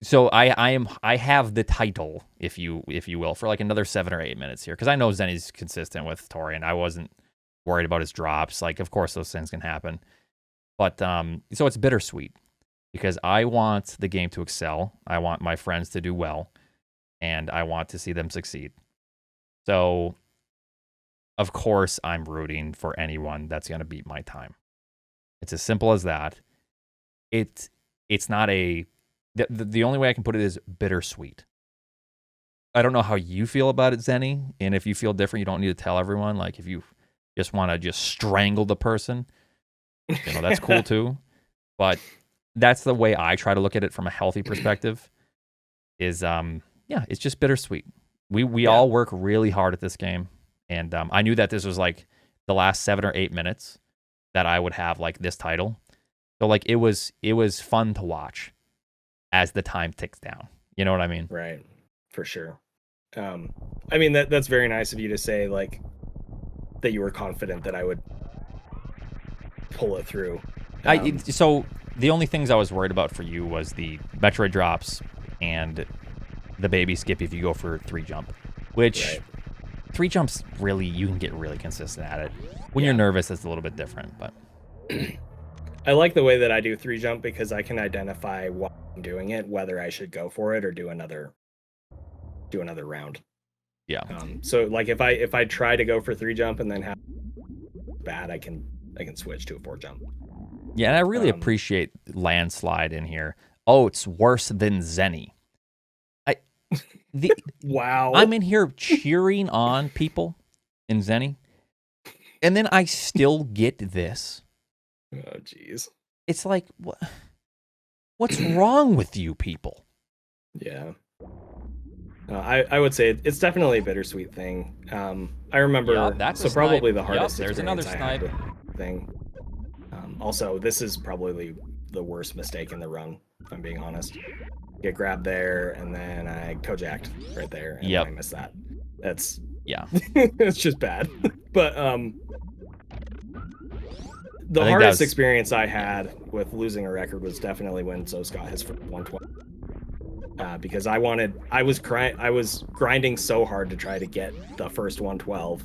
so I have the title, if you will, for like another 7 or 8 minutes here, because I know Zeni's consistent with Tori, and I wasn't worried about his drops. Like, of course, those things can happen, but so it's bittersweet because I want the game to excel. I want my friends to do well, and I want to see them succeed. So, of course, I'm rooting for anyone that's going to beat my time. It's as simple as that. It's not the only way I can put it is bittersweet. I don't know how you feel about it, Zeni, and if you feel different, you don't need to tell everyone. Like, if you just want to just strangle the person, you know, that's cool too. But that's the way I try to look at it from a healthy perspective. Is it's just bittersweet. We all work really hard at this game, and I knew that this was like the last 7 or 8 minutes that I would have like this title. So like it was fun to watch as the time ticks down. You know what I mean? Right, for sure. I mean that's very nice of you to say, like, that you were confident that I would pull it through. So the only things I was worried about for you was the Metroid drops and the baby skip if you go for 3 jump, which Right. 3 jumps really, you can get really consistent at it. When you're nervous, it's a little bit different, but I like the way that I do 3 jump because I can identify while I'm doing it whether I should go for it or do another round. yeah. So like if I try to go for 3 jump and then have bad, I can switch to a 4 jump. Yeah, and I really appreciate Landslide in here. Oh, it's worse than Zeni. Wow. I'm in here cheering on people in Zeni, and then I still get this. Oh, jeez. It's like, what's wrong with you people? Yeah. I would say it's definitely a bittersweet thing. I remember, Yup, that's a probably snipe. the hardest Yup, there's another experience I had snipe. with the thing. Also, this is probably the worst mistake in the run, if I'm being honest. Get grabbed there, and then I toe-jacked right there, and Yep. I missed that. That's Yeah. it's just bad. But the I think hardest that's- experience I had with losing a record was definitely when Zoe got his first 120. Because I was grinding so hard to try to get the first 112,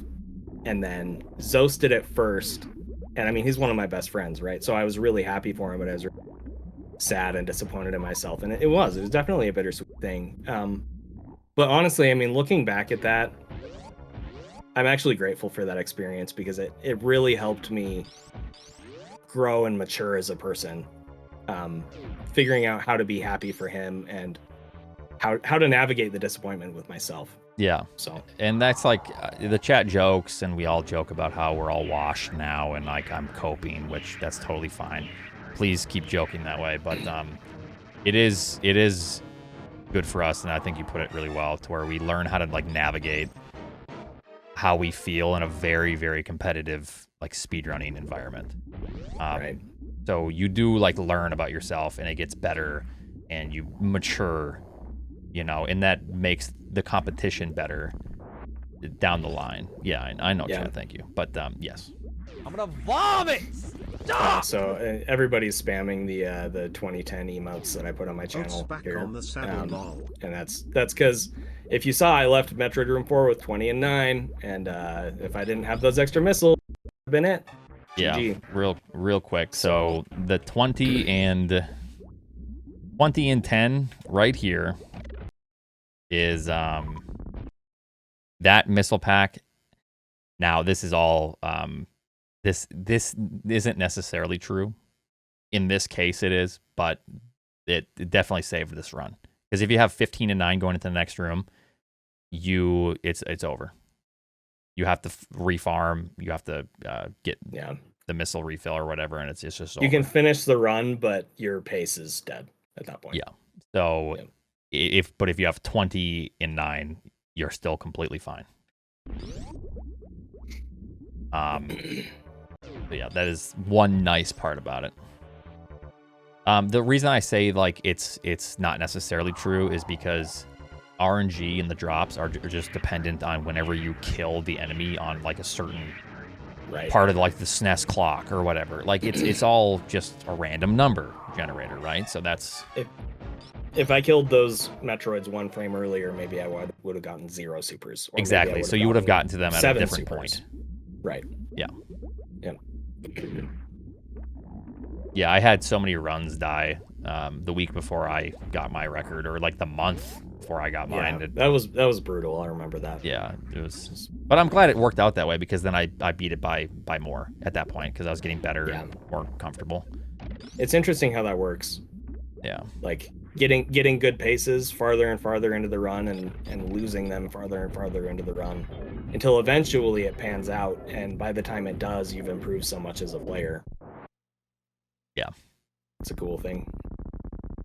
and then Zos did it first, and I mean he's one of my best friends, right? So I was really happy for him, but I was really sad and disappointed in myself, and it was definitely a bittersweet thing. But honestly, I mean, looking back at that, I'm actually grateful for that experience because it really helped me grow and mature as a person, figuring out how to be happy for him and how to navigate the disappointment with myself. Yeah. So, and that's like the chat jokes, and we all joke about how we're all washed now, and like I'm coping, which that's totally fine. Please keep joking that way, but it is good for us, and I think you put it really well to where we learn how to like navigate how we feel in a very, very competitive like speedrunning environment. right. So you do like learn about yourself, and it gets better, and you mature, you know, and that makes the competition better down the line. Yeah, I know, Chad, thank you. But yes. I'm gonna vomit! So everybody's spamming the 2010 emotes that I put on my channel here. On the saddle, and that's because if you saw, I left Metroid Room 4 with 20 and 9, and if I didn't have those extra missiles, that would have been it. Yeah, GG. real quick. So the 20 and 10 right here is that missile pack. Now this is all this isn't necessarily true. In this case it is, but it definitely saved this run. Because if you have 15 and 9 going into the next room, it's over. You have to refarm, you have to get the missile refill or whatever, and it's just over. You can finish the run, but your pace is dead at that point. Yeah. So if you have 20 and 9, you're still completely fine. But yeah, that is one nice part about it. The reason I say like it's not necessarily true is because RNG and the drops are just dependent on whenever you kill the enemy on like a certain part of like the SNES clock or whatever. Like it's all just a random number generator, right? So that's if I killed those Metroids 1 frame earlier, maybe I would have gotten 0 supers. Exactly. So you would have gotten to them at a different point. Right. Yeah. Yeah. Yeah, I had so many runs die the week before I got my record, or like the month before I got mine. That was brutal. I remember that. Yeah, it was. But I'm glad it worked out that way, because then I beat it by more at that point, because I was getting better and more comfortable. It's interesting how that works. Yeah. Like getting good paces farther and farther into the run, and losing them farther and farther into the run, until eventually it pans out, and by the time it does, you've improved so much as a player. Yeah. It's a cool thing.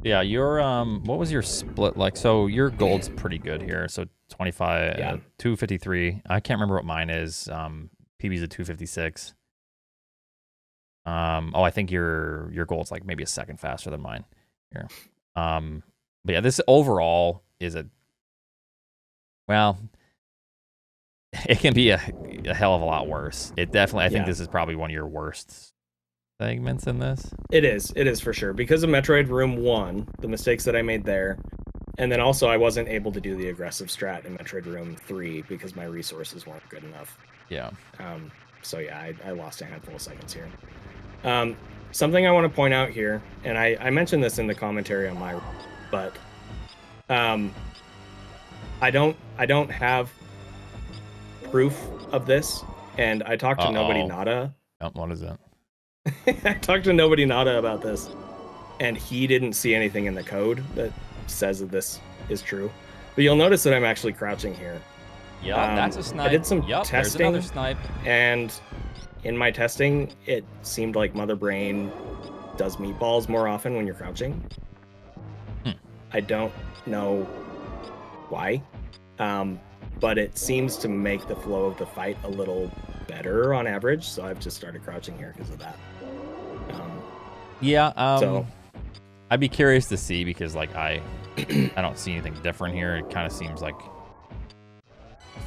Yeah, your what was your split like? So your gold's pretty good here. So 25, 253. I can't remember what mine is. PB's a 256. Oh, I think your gold's like maybe a second faster than mine here. But yeah, this overall is well, it can be a hell of a lot worse. It definitely, I think this is probably one of your worst segments in this. It is for sure, because of Metroid Room 1, the mistakes that I made there, and then also I wasn't able to do the aggressive strat in Metroid Room 3 because my resources weren't good enough. Yeah. So yeah, I lost a handful of seconds here. Something I want to point out here, and I mentioned this in the commentary on my, but I don't have proof of this, and I talked to Nobody Nada. Oh, what is that? I talked to Nobody Nada about this, and he didn't see anything in the code that says that this is true. But you'll notice that I'm actually crouching here. Yeah, that's a snipe. I did some testing. There's another snipe. And in my testing, it seemed like Mother Brain does meatballs more often when you're crouching. I don't know why, but it seems to make the flow of the fight a little better on average, so I've just started crouching here because of that. So I'd be curious to see, because like I don't see anything different here. It kind of seems like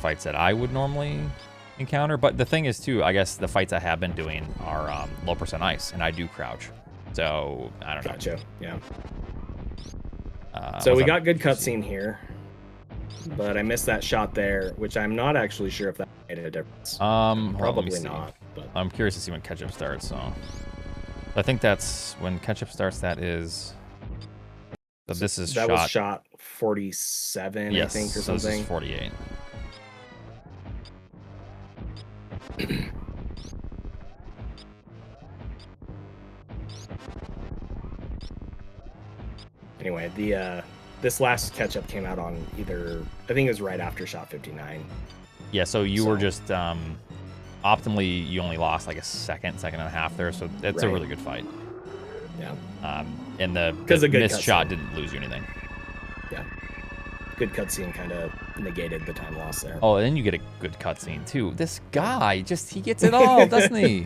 fights that I would normally encounter, but the thing is too, I guess the fights I have been doing are low percent ice, and I do crouch, so I don't know. Gotcha. Yeah. So we got good cutscene here, but I missed that shot there, which I'm not actually sure if that made a difference. Probably not. But I'm curious to see when catch-up starts. So I think that's when catch-up starts. That is. So this is that was shot 47, yes, I think, or so something. This is 48. Anyway, this last catch-up came out on either, I think it was right after shot 59. Yeah, so you were just optimally, you only lost like a second and a half there, so that's a really good fight. Yeah. And the missed shot didn't lose you anything. Yeah. Good cutscene kind of negated the time loss there. Oh, and then you get a good cutscene too. This guy, he gets it all, doesn't he?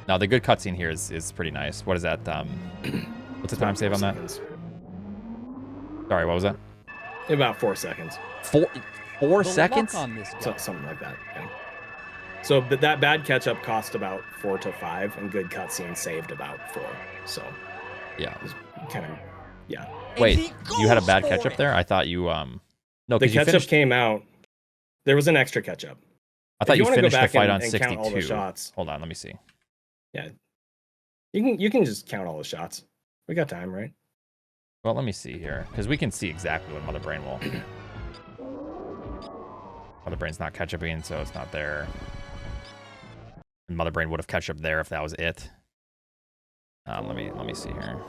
Now, the good cutscene here is pretty nice. What is that? What's the time save on that? Seconds. Sorry, what was that? About 4 seconds. Four seconds? On this guy. Something like that. Yeah. So that bad catch up cost about 4 to 5, and good cutscene saved about 4. So Yeah. it was kind of Wait, you had a bad catch up there? I thought you no, The because you catch up finished. came out. There was an extra catch up. I thought if you you wanna go finished the back fight and- on and count all the 62. shots. Hold on, let me see. You can just count all the shots. We got time, right? Well, let me see here, because we can see exactly what Mother Brain will. Mother Brain's not catch uping, so it's not there. And Mother Brain would have catch up there if that was it. Let me see here.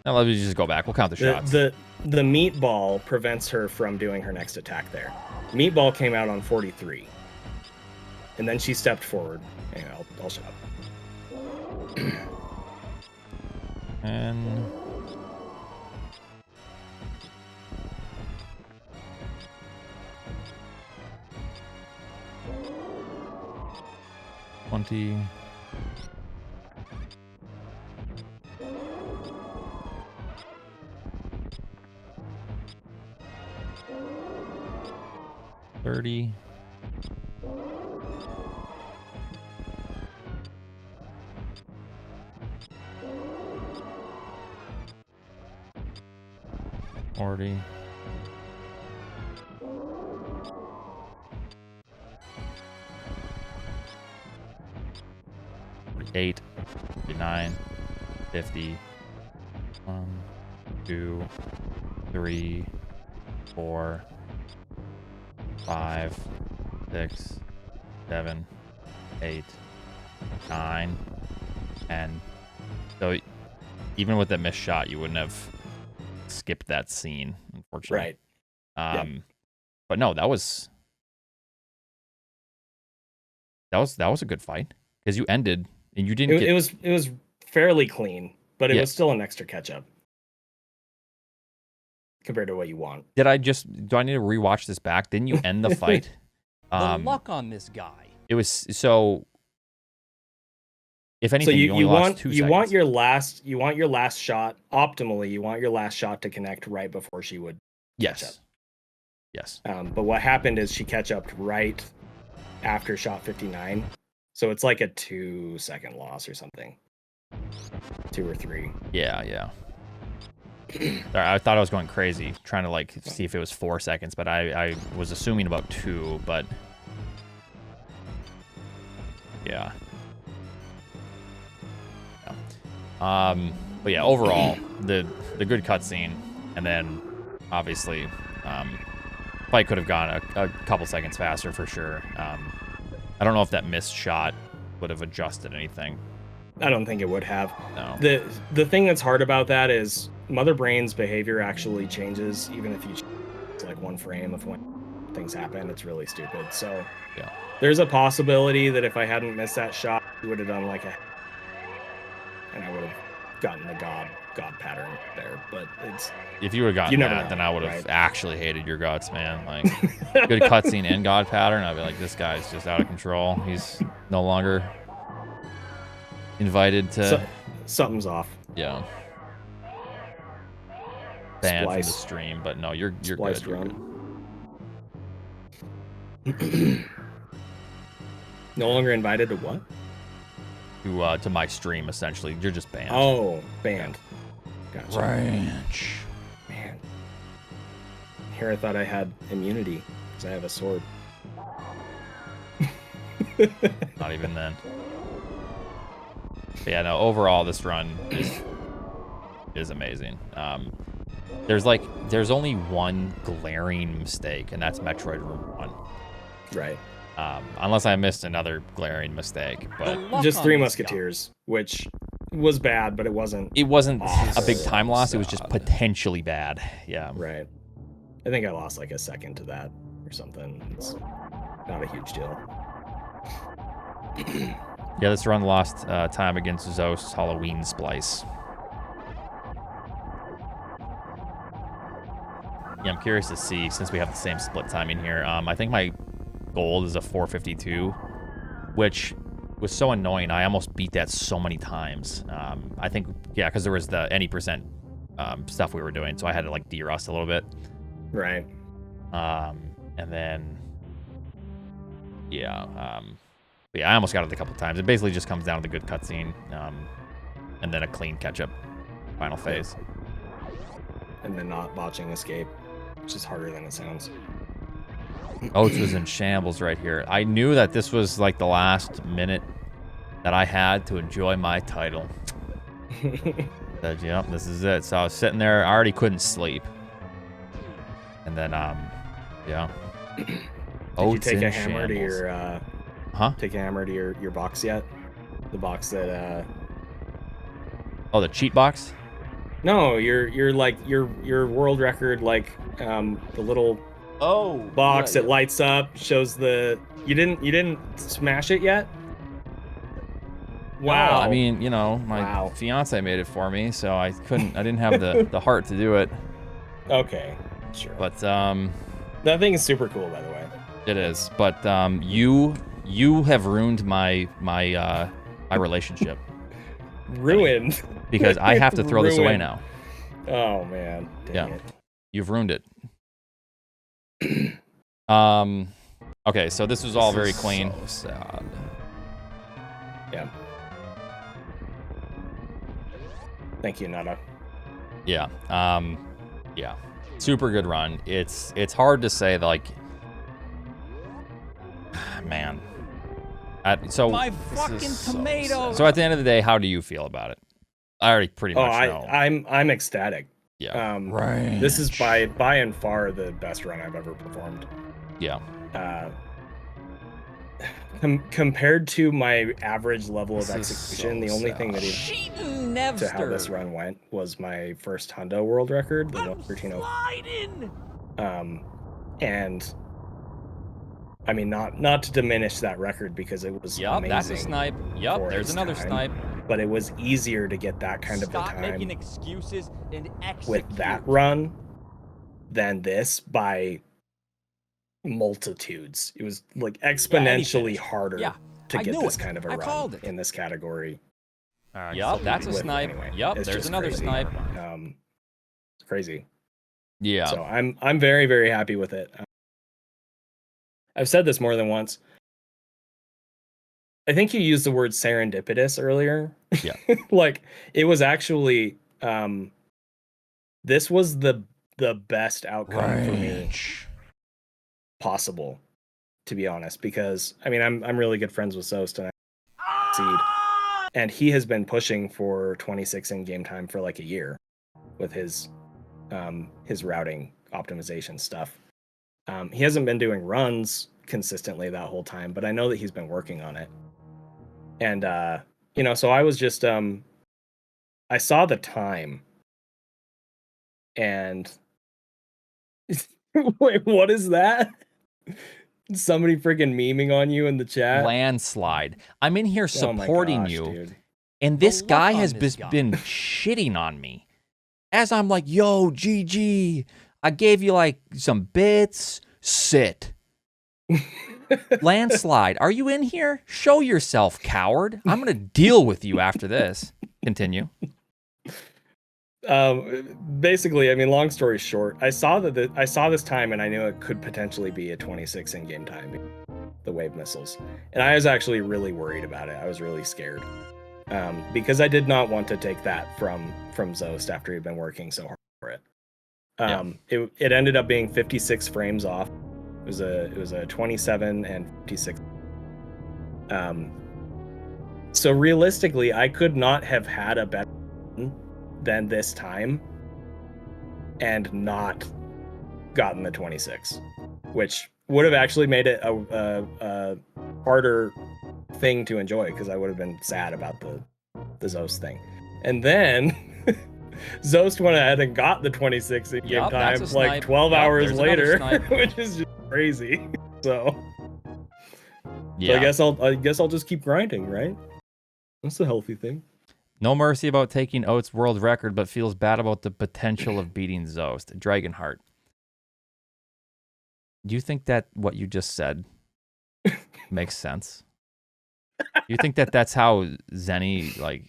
Now let me just go back. We'll count the shots. The meatball prevents her from doing her next attack there. Meatball came out on 43. And then she stepped forward. Hang on, I'll shut up. And 20. $30. $40. 48, 59, 50. 1, 2, 3, 4, 5, 6, 7, 8, 9, 10. So even with that missed shot, you wouldn't have skipped that scene, unfortunately. Right. But no, that was a good fight because you ended and you didn't It was fairly clean, but it Yeah. was still an extra catch up compared to what you want. do I need to rewatch this back? Didn't you end the fight? The luck on this guy. It was so. If So anything, you only lost 2 seconds. you want your last shot optimally. You want your last shot to connect right before she would catch up. Yes. But what happened is she catch up right after shot 59. So it's like a 2-second loss or something. 2 or 3. Yeah. Sorry, I thought I was going crazy trying to like see if it was 4 seconds, but I was assuming about 2, but yeah. But yeah, overall, the good cutscene, and then obviously, fight could have gone a couple seconds faster for sure. I don't know if that missed shot would have adjusted anything. I don't think it would have. No. The thing that's hard about that is Mother Brain's behavior actually changes even if you change like 1 frame of when things happen. It's really stupid. So Yeah. there's a possibility that if I hadn't missed that shot, he would have done like and I would have gotten the god pattern there. But it's If you would have gotten never that, know, then I would have right? actually hated your guts, man. Like, good cutscene and God pattern. I'd be like, this guy's just out of control. He's no longer invited to. Something's off. Yeah. Banned from the Splice. stream, but no, you're Spliced good. You're run. good. No longer invited to what? To my stream, essentially. You're just banned. Oh, banned. Gotcha. Ranch. Man. Here I thought I had immunity because I have a sword. Not even then. But yeah, no, overall, this run is amazing. There's only one glaring mistake, and that's Metroid Room 1. Right. Unless I missed another glaring mistake, but Just Three Musketeers, which was bad, but it wasn't. it wasn't Awesome. a big time loss. It was just God. potentially bad. Yeah. Right. I think I lost like a second to that or something. It's not a huge deal. Yeah, this run lost time against Zost's Halloween Splice. Yeah, I'm curious to see, since we have the same split timing here. I think my gold is a 452, which was so annoying. I almost beat that so many times. I think, yeah, because there was the any percent stuff we were doing, so I had to like de-rust a little bit. Right. And then, yeah, I almost got it a couple times. It basically just comes down to the good cutscene, and then a clean catch-up final phase. And then not botching escape, which is harder than it sounds. Oats was in shambles right here. I knew that this was like the last minute that I had to enjoy my title. Said, yep, this is it. So I was sitting there, I already couldn't sleep. And then, yeah. Did you take a hammer to your, huh? Take a hammer to your box yet? The box that, Oh, the cheat box? No, your like your world record, like the little box that lights up, shows the you didn't smash it yet? Wow. No, I mean, you know, my fiance made it for me, so I didn't have the heart to do it. Okay, sure. But that thing is super cool, by the way. It is. But you have ruined my relationship. Ruined. Because I have to throw this away now. Oh man. Dang it. You've ruined it. Okay, so this was all very clean. So sad. Yeah. Thank you, Nada. Yeah. Yeah. Super good run. It's hard to say, like, man. So My fucking tomato. So at the end of the day, how do you feel about it? I already pretty much know. I'm ecstatic. Yeah. Right. This is by and far the best run I've ever performed. Yeah. Compared to my average level of execution, the only thing that to how this run went was my first hundo world record, the 113.0. And I mean, not to diminish that record because it was amazing. That's a snipe. Yep, there's another snipe. But it was easier to get that kind of a Stop time making excuses and execute. with that run than this by multitudes. It was like exponentially harder to get this kind of a run in this category. Yep, that's a snipe. Anyway, yep, there's another crazy. snipe. It's crazy. Yeah. So I'm very, very happy with it. I've said this more than once. I think you used the word serendipitous earlier. Yeah. Like it was actually this was the best outcome for me possible, to be honest, because I mean I'm really good friends with Zost and and he has been pushing for 26 in game time for like a year with his routing optimization stuff. He hasn't been doing runs consistently that whole time, but I know that he's been working on it. And you know, so I was just I saw the time and wait, what is that? Somebody freaking memeing on you in the chat? Landslide. I'm in here supporting you, dude. and this guy has been shitting on me. As I'm like, yo, GG, I gave you like some bits. Sit. Landslide, are you in here? Show yourself, coward. I'm gonna deal with you after this. Continue. Basically, I mean, long story short, I saw this time and I knew it could potentially be a 26 in game time, the wave missiles, and I was actually really worried about it. I was really scared because I did not want to take that from Zost after he'd been working so hard for it. It ended up being 56 frames off. It was a 27 and 56. So realistically, I could not have had a better than this time and not gotten the 26, which would have actually made it a harder thing to enjoy because I would have been sad about the Zost thing. And then Zost went ahead and got the 26 in game time like 12 hours later, which is just crazy. So I guess I'll just keep grinding, right? That's a healthy thing. No mercy about taking Oats world record, but feels bad about the potential of beating Zost. Dragonheart. Do you think that what you just said makes sense? You think that that's how Zeni, like,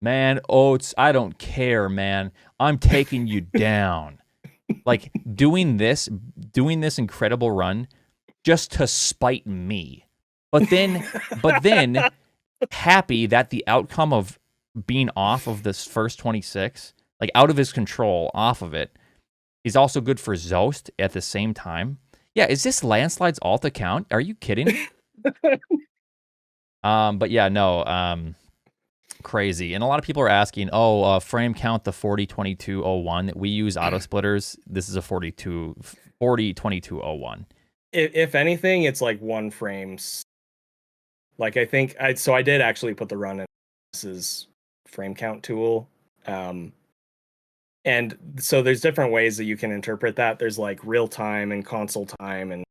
man, Oats, I don't care, man. I'm taking you down. Like, doing this incredible run just to spite me. But then happy that the outcome of being off of this first 26, like out of his control, off of it, is also good for Zost at the same time. Yeah, is this Landslide's alt account? Are you kidding? But yeah, no, crazy. And a lot of people are asking, frame count the 402201. We use auto splitters. This is a 402201. If anything, it's like one frames. Like I think I did actually put the run in this frame count tool. And so there's different ways that you can interpret that. There's like real time and console time, and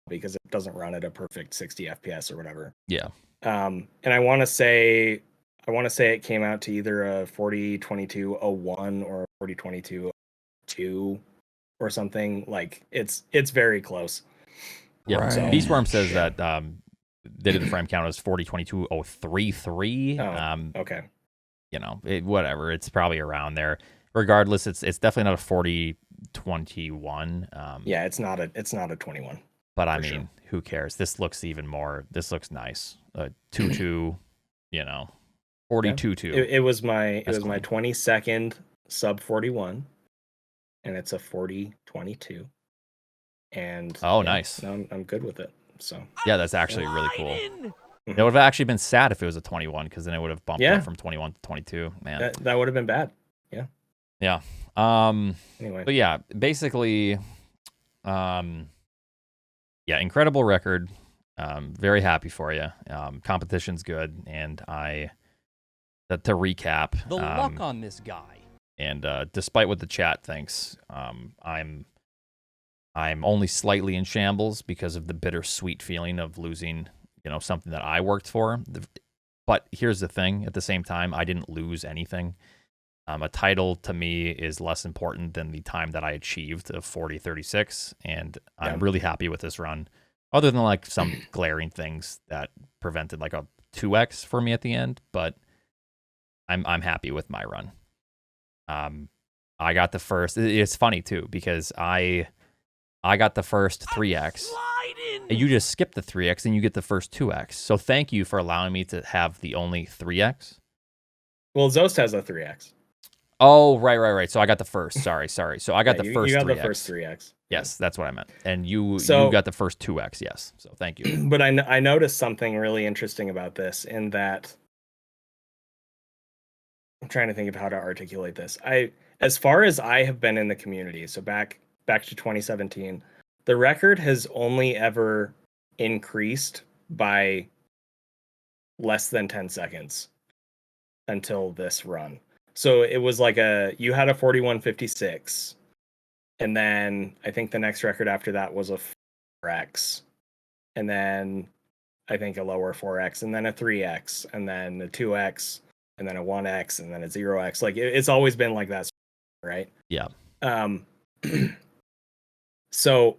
because it doesn't run at a perfect 60 FPS or whatever. Yeah. And I want to say it came out to either a 402201 or a 402202 or something. Like it's very close. Yeah. Right. So Beastworm says that they did the frame count as 4022.033. Okay. You know, whatever. It's probably around there. Regardless, it's definitely not a 4021. Yeah, it's not a 21. But I mean, who cares? This looks even more. This looks nice. 2-2, you know, 42-2. It was my That's my cool. 22nd sub 41, and it's a 4022. And nice. No, I'm good with it. So yeah, that's actually really cool. It would have actually been sad if it was a 21, because then it would have bumped up from 21 to 22. Man, that would have been bad. Yeah. Yeah. Anyway. But yeah, basically, incredible record. Very happy for you. Competition's good, and to recap, The luck on this guy. And despite what the chat thinks, I'm only slightly in shambles because of the bittersweet feeling of losing, you know, something that I worked for. But here's the thing: at the same time, I didn't lose anything. A title to me is less important than the time that I achieved of 40:36, and I'm really happy with this run. Other than like some glaring things that prevented like a 2x for me at the end, but I'm happy with my run. I got the first. It's funny too because I got the first 3x, and you just skip the 3x and you get the first 2x. So thank you for allowing me to have the only 3x. Well, Zost has a 3x. Oh, right. So I got the first. Sorry. So I got the first 3x. You got the first 3x. Yes, that's what I meant. And you got the first 2x, yes. So thank you. But I noticed something really interesting about this in that I'm trying to think of how to articulate this. As far as I have been in the community, so back to 2017, the record has only ever increased by less than 10 seconds until this run. So it was like you had a 41:56, and then I think the next record after that was a 4x, and then I think a lower 4x, and then a 3x, and then a 2x, and then a 1x, and then a 0x. Like it's always been like that, right? Yeah. So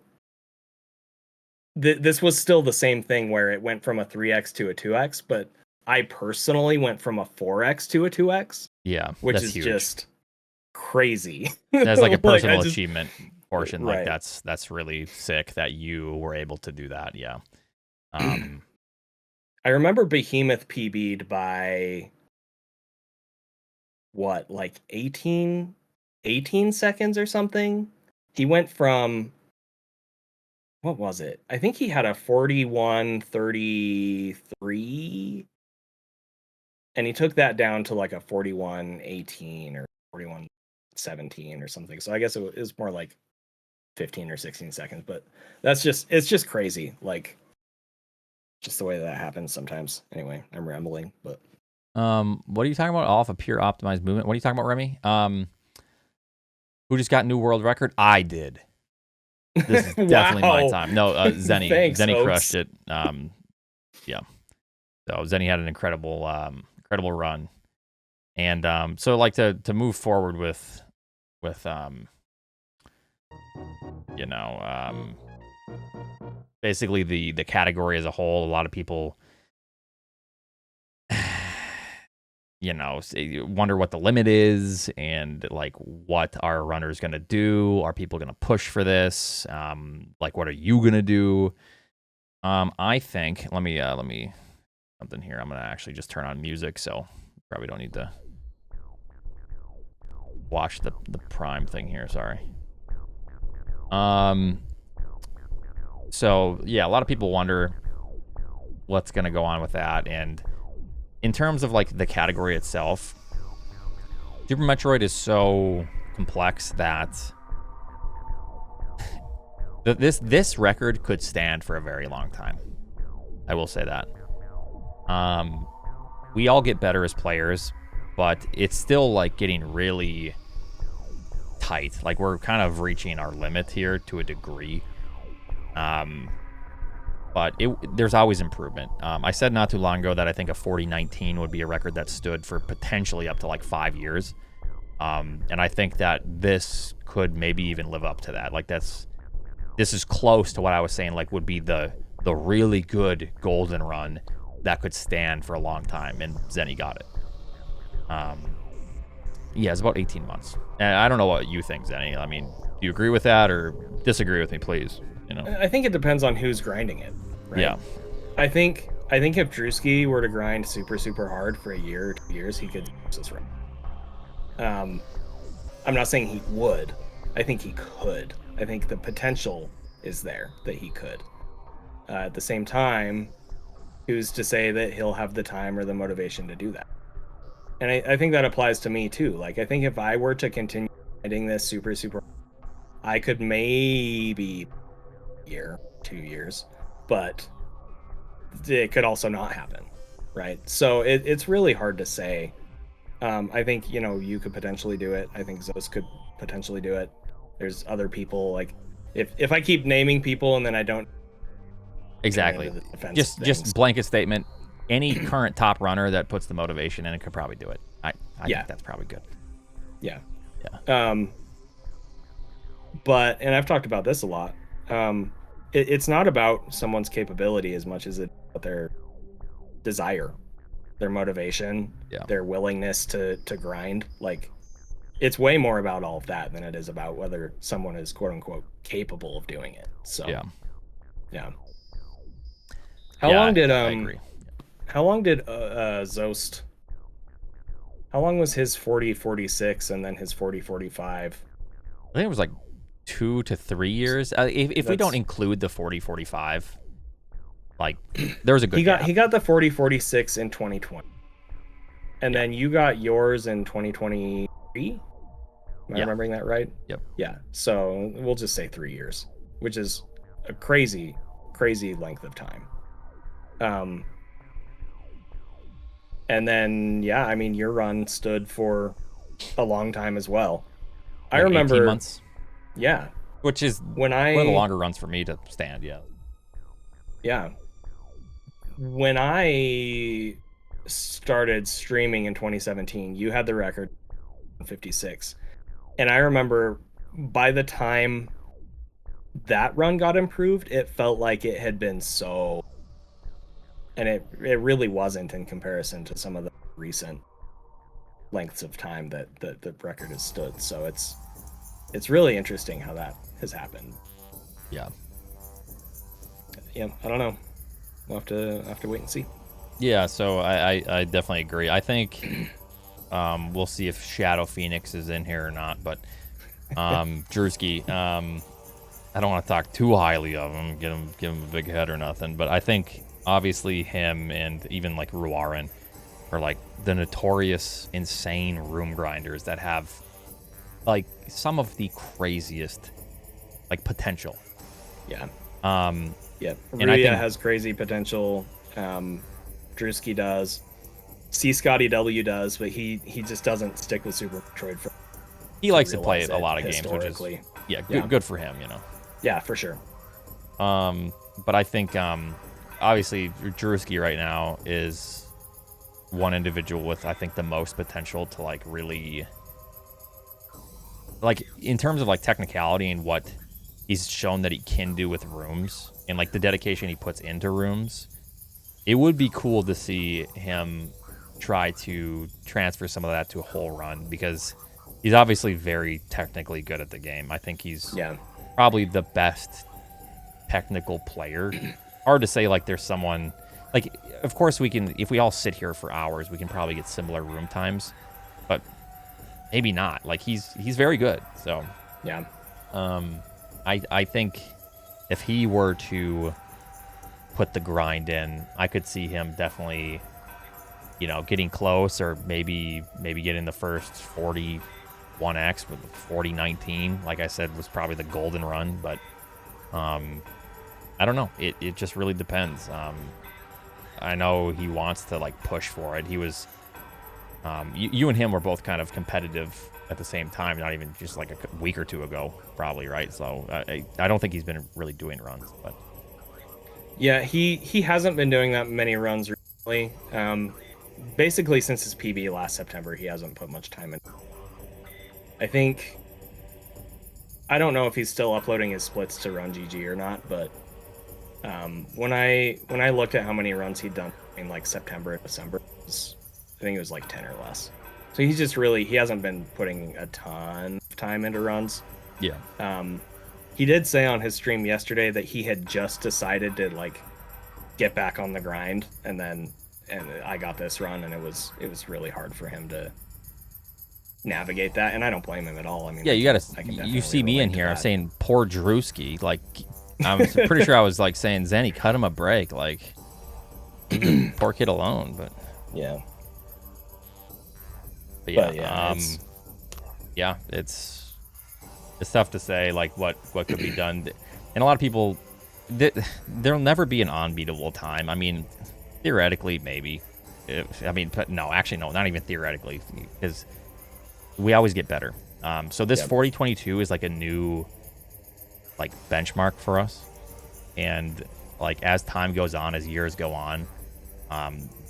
this was still the same thing where it went from a 3x to a 2x, but I personally went from a 4x to a 2x. Yeah, which that's is huge. Just crazy. That's like a personal achievement portion. Right. Like that's really sick that you were able to do that. Yeah. I remember Behemoth PB'd by what, like 18 seconds or something. He went from, what was it? I think he had a 41:33, and he took that down to like a 41:18 or 41:17 or something. So I guess it was more like 15 or 16 seconds, but it's just crazy. Like just the way that happens sometimes. Anyway, I'm rambling, but what are you talking about? Off a pure optimized movement. What are you talking about, Remy? Who just got new world record? I did. This is definitely my time. No, Zeni. Thanks, Zeni Oats. crushed it. Yeah. So Zeni had an incredible run. And so like to move forward with basically the category as a whole, a lot of people wonder what the limit is and like what our runner's gonna do. Are people gonna push for this? Like what are you gonna do? I think let me something here. I'm gonna actually just turn on music, so probably don't need to watch the Prime thing here. Sorry. So yeah, a lot of people wonder what's gonna go on with that, and in terms of like the category itself, Super Metroid is so complex that this record could stand for a very long time. I will say that. We all get better as players, but it's still like getting really tight. Like we're kind of reaching our limit here to a degree. But there's always improvement. I said not too long ago that I think a 4019 would be a record that stood for potentially up to like 5 years. And I think that this could maybe even live up to that. Like this is close to what I was saying, like would be the really good golden run that could stand for a long time, and Zeni got it. Yeah, it's about 18 months. And I don't know what you think, Zeni. I mean, do you agree with that or disagree with me, please? I think it depends on who's grinding it. Right? Yeah. I think if Drewski were to grind super hard for a year or 2 years, he could use this run. I'm not saying he would. I think he could. I think the potential is there that he could. At the same time, who's to say that he'll have the time or the motivation to do that? And I think that applies to me too. Like I think if I were to continue grinding this super, I could maybe year, 2 years, but it could also not happen, right? So it's really hard to say. I think you could potentially do it. I think Zos could potentially do it. There's other people, like if I keep naming people and then I don't exactly just blanket statement, any current top runner that puts the motivation in it could probably do it. I think that's probably good. Yeah. But and I've talked about this a lot. It's not about someone's capability as much as it's about their desire, their motivation, their willingness to grind. Like it's way more about all of that than it is about whether someone is quote unquote capable of doing it. So yeah. How long did I agree. How long did Zost? How long was his 40-46 and then his 40-45? I think it was like 2 to 3 years. If we don't include the 40-45, like there was a good he got the 40-46 in 2020, and then you got yours in 2023. Am I remembering that right? Yep. Yeah. So we'll just say 3 years, which is a crazy length of time. And then I mean your run stood for a long time as well. Like I remember 18 months. Yeah. Which is one of the longer runs for me to stand, Yeah. When I started streaming in 2017, you had the record 56. And I remember by the time that run got improved, it felt like it had been so... And it really wasn't in comparison to some of the recent lengths of time that the record has stood. So it's really interesting how that has happened. Yeah, I don't know. We'll have to wait and see. Yeah, so I definitely agree. I think we'll see if Shadow Phoenix is in here or not, but Drewski, I don't want to talk too highly of him, give him a big head or nothing, but I think obviously him and even like Ruaran are like the notorious insane room grinders that have like some of the craziest like potential. Yeah. And Ruya has crazy potential. Drewski does. C. Scotty W does, but he just doesn't stick with Super Metroid. He likes to play a lot of games, which is good for him, Yeah, for sure. But I think obviously Drewski right now is one individual with I think the most potential to like really like in terms of like technicality and what he's shown that he can do with rooms and like the dedication he puts into rooms. It would be cool to see him try to transfer some of that to a whole run because he's obviously very technically good at the game. I think he's probably the best technical player. Hard to say like there's someone like, of course we can, if we all sit here for hours, we can probably get similar room times, but maybe not. Like he's very good. So yeah. I think if he were to put the grind in, I could see him definitely, you know, getting close, or maybe getting the first 41x with 4019. Like I said, was probably the golden run, but I don't know. It just really depends. I know he wants to like push for it. He was, you and him were both kind of competitive at the same time, not even just like a week or two ago, probably, right? So I don't think he's been really doing runs, but yeah, he hasn't been doing that many runs recently. Basically since his PB last September, he hasn't put much time in. I don't know if he's still uploading his splits to Run GG or not, but when I looked at how many runs he'd done in like September and December, I think it was like 10 or less. So he's just he hasn't been putting a ton of time into runs. yeah. He did say on his stream yesterday that he had just decided to like get back on the grind, and I got this run, and it was really hard for him to navigate that, and I don't blame him at all. I mean, yeah, you see me in here saying poor Drewski, like I'm pretty sure I was like saying, Zeni, cut him a break, like poor kid alone, but yeah. But yeah, it's tough to say like what could be done, and a lot of people, there'll never be an unbeatable time. I mean, theoretically maybe, but no, actually no, not even theoretically, because we always get better. So this 4022 is like a new like benchmark for us, and like as time goes on, as years go on,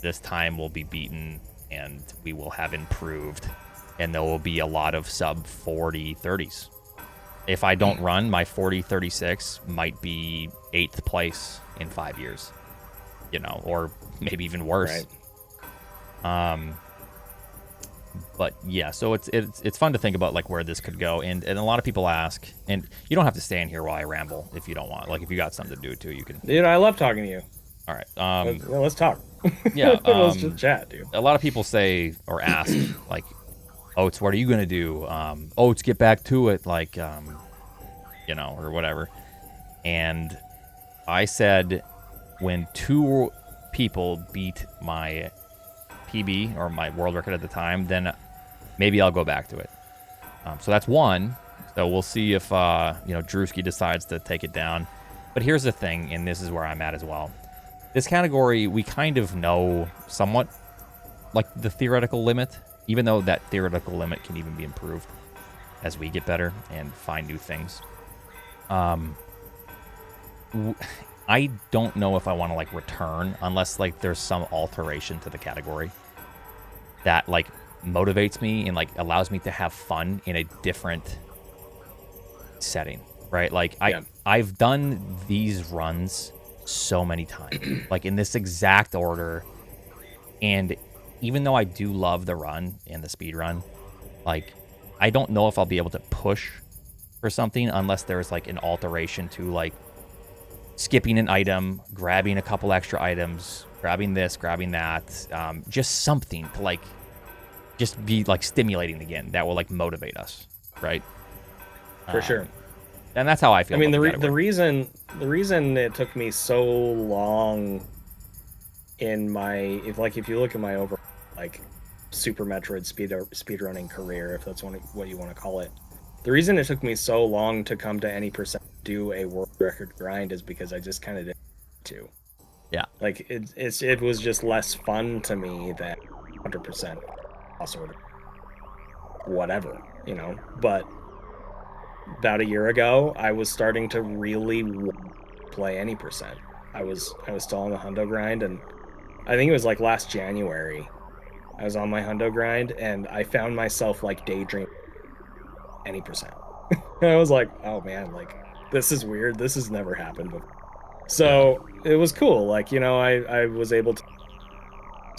this time will be beaten, and we will have improved, and there will be a lot of sub 4030s. If I don't run, my 4036 might be 8th place in 5 years, you know, or maybe even worse. Right. But yeah, so it's fun to think about like where this could go, and a lot of people ask, and you don't have to stay in here while I ramble if you don't want. Like if you got something to do too, you can. Dude, I love talking to you. All right. Let's talk. Yeah. Let's just chat, dude. A lot of people say or ask like, Oats, what are you gonna do? Oats, get back to it, like you know, or whatever. And I said when 2 people beat my PB or my world record at the time, then maybe I'll go back to it. So that's 1. So we'll see if you know, Drewski decides to take it down. But here's the thing, and this is where I'm at as well. This category, we kind of know somewhat like the theoretical limit, even though that theoretical limit can even be improved as we get better and find new things. I don't know if I want to like return unless like there's some alteration to the category that like motivates me and like allows me to have fun in a different setting, right? Like I've done these runs so many times, like in this exact order, and even though I do love the run and the speed run, like I don't know if I'll be able to push for something unless there's like an alteration to like skipping an item, grabbing a couple extra items, grabbing this, grabbing that, just something to like just be like stimulating again that will like motivate us, right? For sure. And that's how I feel. I mean, the reason it took me so long in my if you look at my overall like Super Metroid speedrunning career, if that's what you want to call it, the reason it took me so long to come to any percent do a world record grind is because I just kind of didn't to. Yeah. Like it was just less fun to me than 100% also whatever, you know. But about a year ago, I was starting to really play any percent. I was still on the hundo grind, and I think it was like last January I was on my hundo grind, and I found myself like daydreaming any percent. And I was like, oh man, like this is weird. This has never happened before. So it was cool. Like, you know, I was able to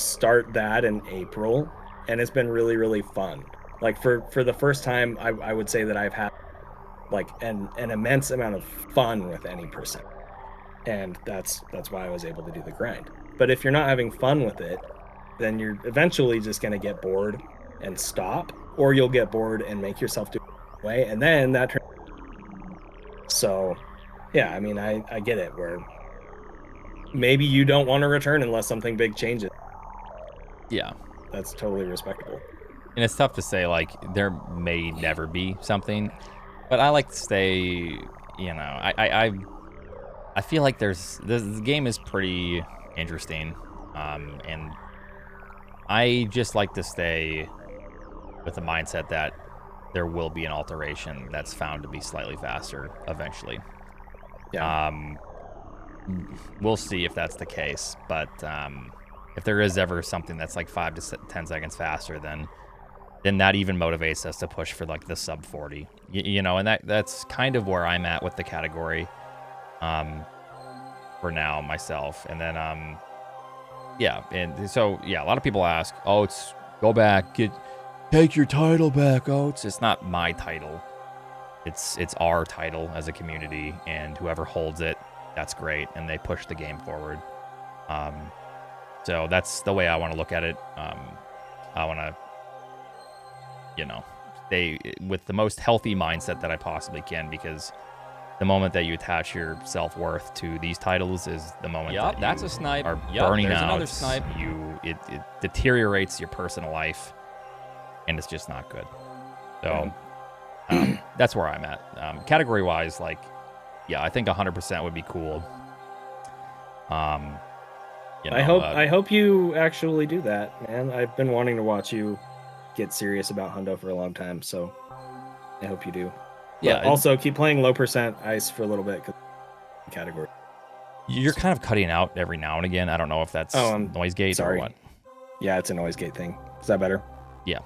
start that in April, and it's been really, really fun. Like for the first time, I would say that I've had like an immense amount of fun with any percent, and that's why I was able to do the grind. But if you're not having fun with it, then you're eventually just going to get bored and stop, or you'll get bored and make yourself do it away, and then that turns. So yeah, I mean, I get it where maybe you don't want to return unless something big changes. Yeah, That's totally respectable. and it's tough to say, like, there may never be something, but I like to stay, you know, I feel like this game is pretty interesting, and I just like to stay with the mindset that there will be an alteration that's found to be slightly faster eventually. Yeah. We'll see if that's the case, but if there is ever something that's like 5 to 10 seconds faster, then that even motivates us to push for like the sub 40. You know, and that's kind of where I'm at with the category for now myself. And then yeah, and so yeah, a lot of people ask, Oats, go back, take your title back, Oats. It's not my title. It's our title as a community, and whoever holds it, that's great, and they push the game forward. So that's the way I want to look at it. I want to, you know, stay with the most healthy mindset that I possibly can, because the moment that you attach your self-worth to these titles is the moment that that's you a snipe. are Yup, burning there's out. another snipe. It deteriorates your personal life, and it's just not good. So that's where I'm at. Category-wise, like, yeah, I think 100% would be cool. You know, I hope you actually do that, man. I've been wanting to watch you get serious about Hundo for a long time, so I hope you do. yeah. But also, keep playing low percent ice for a little bit. Category. You're kind of cutting out every now and again. I don't know if that's noise gate sorry. or what. Yeah, it's a noise gate thing. Is that better? Yeah.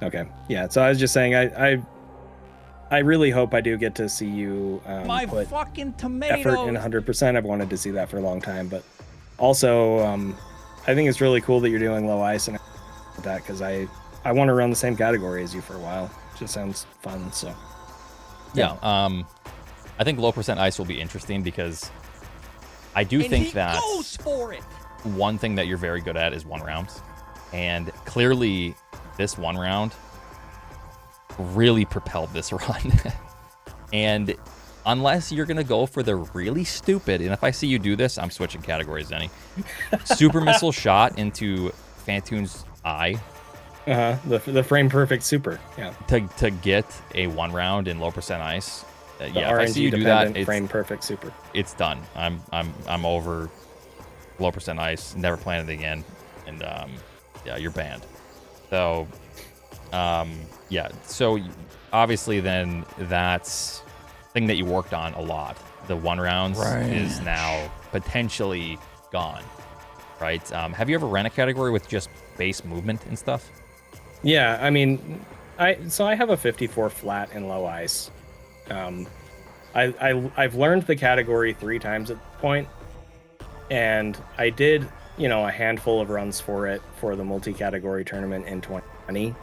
Okay. Yeah. So I was just saying, I really hope I do get to see you My put fucking tomatoes. effort in 100%. I've wanted to see that for a long time, but also I think it's really cool that you're doing low ice and that, because I want to run the same category as you for a while. It just sounds fun. So Yeah. I think low percent ice will be interesting, because I do think that goes for it. one thing that you're very good at is 1 round, and clearly this 1 round really propelled this run. And unless you're gonna go for the really stupid, and if I see you do this, I'm switching categories, Zeni. Super missile shot into Fantoon's eye. The frame perfect super. Yeah. To get a 1 round in low percent ice. The Yeah, if I see RNG you do that, frame perfect super. it's done. I'm over low percent ice. Never playing it again. And yeah, you're banned. So yeah. So obviously, then that's thing that you worked on a lot. The 1 rounds is now potentially gone. Right? Have you ever ran a category with just base movement and stuff? Yeah, I mean, I have a 54 flat in low ice. I've learned the category 3 times at this point, and I did, you know, a handful of runs for it for the multi-category tournament in 2020,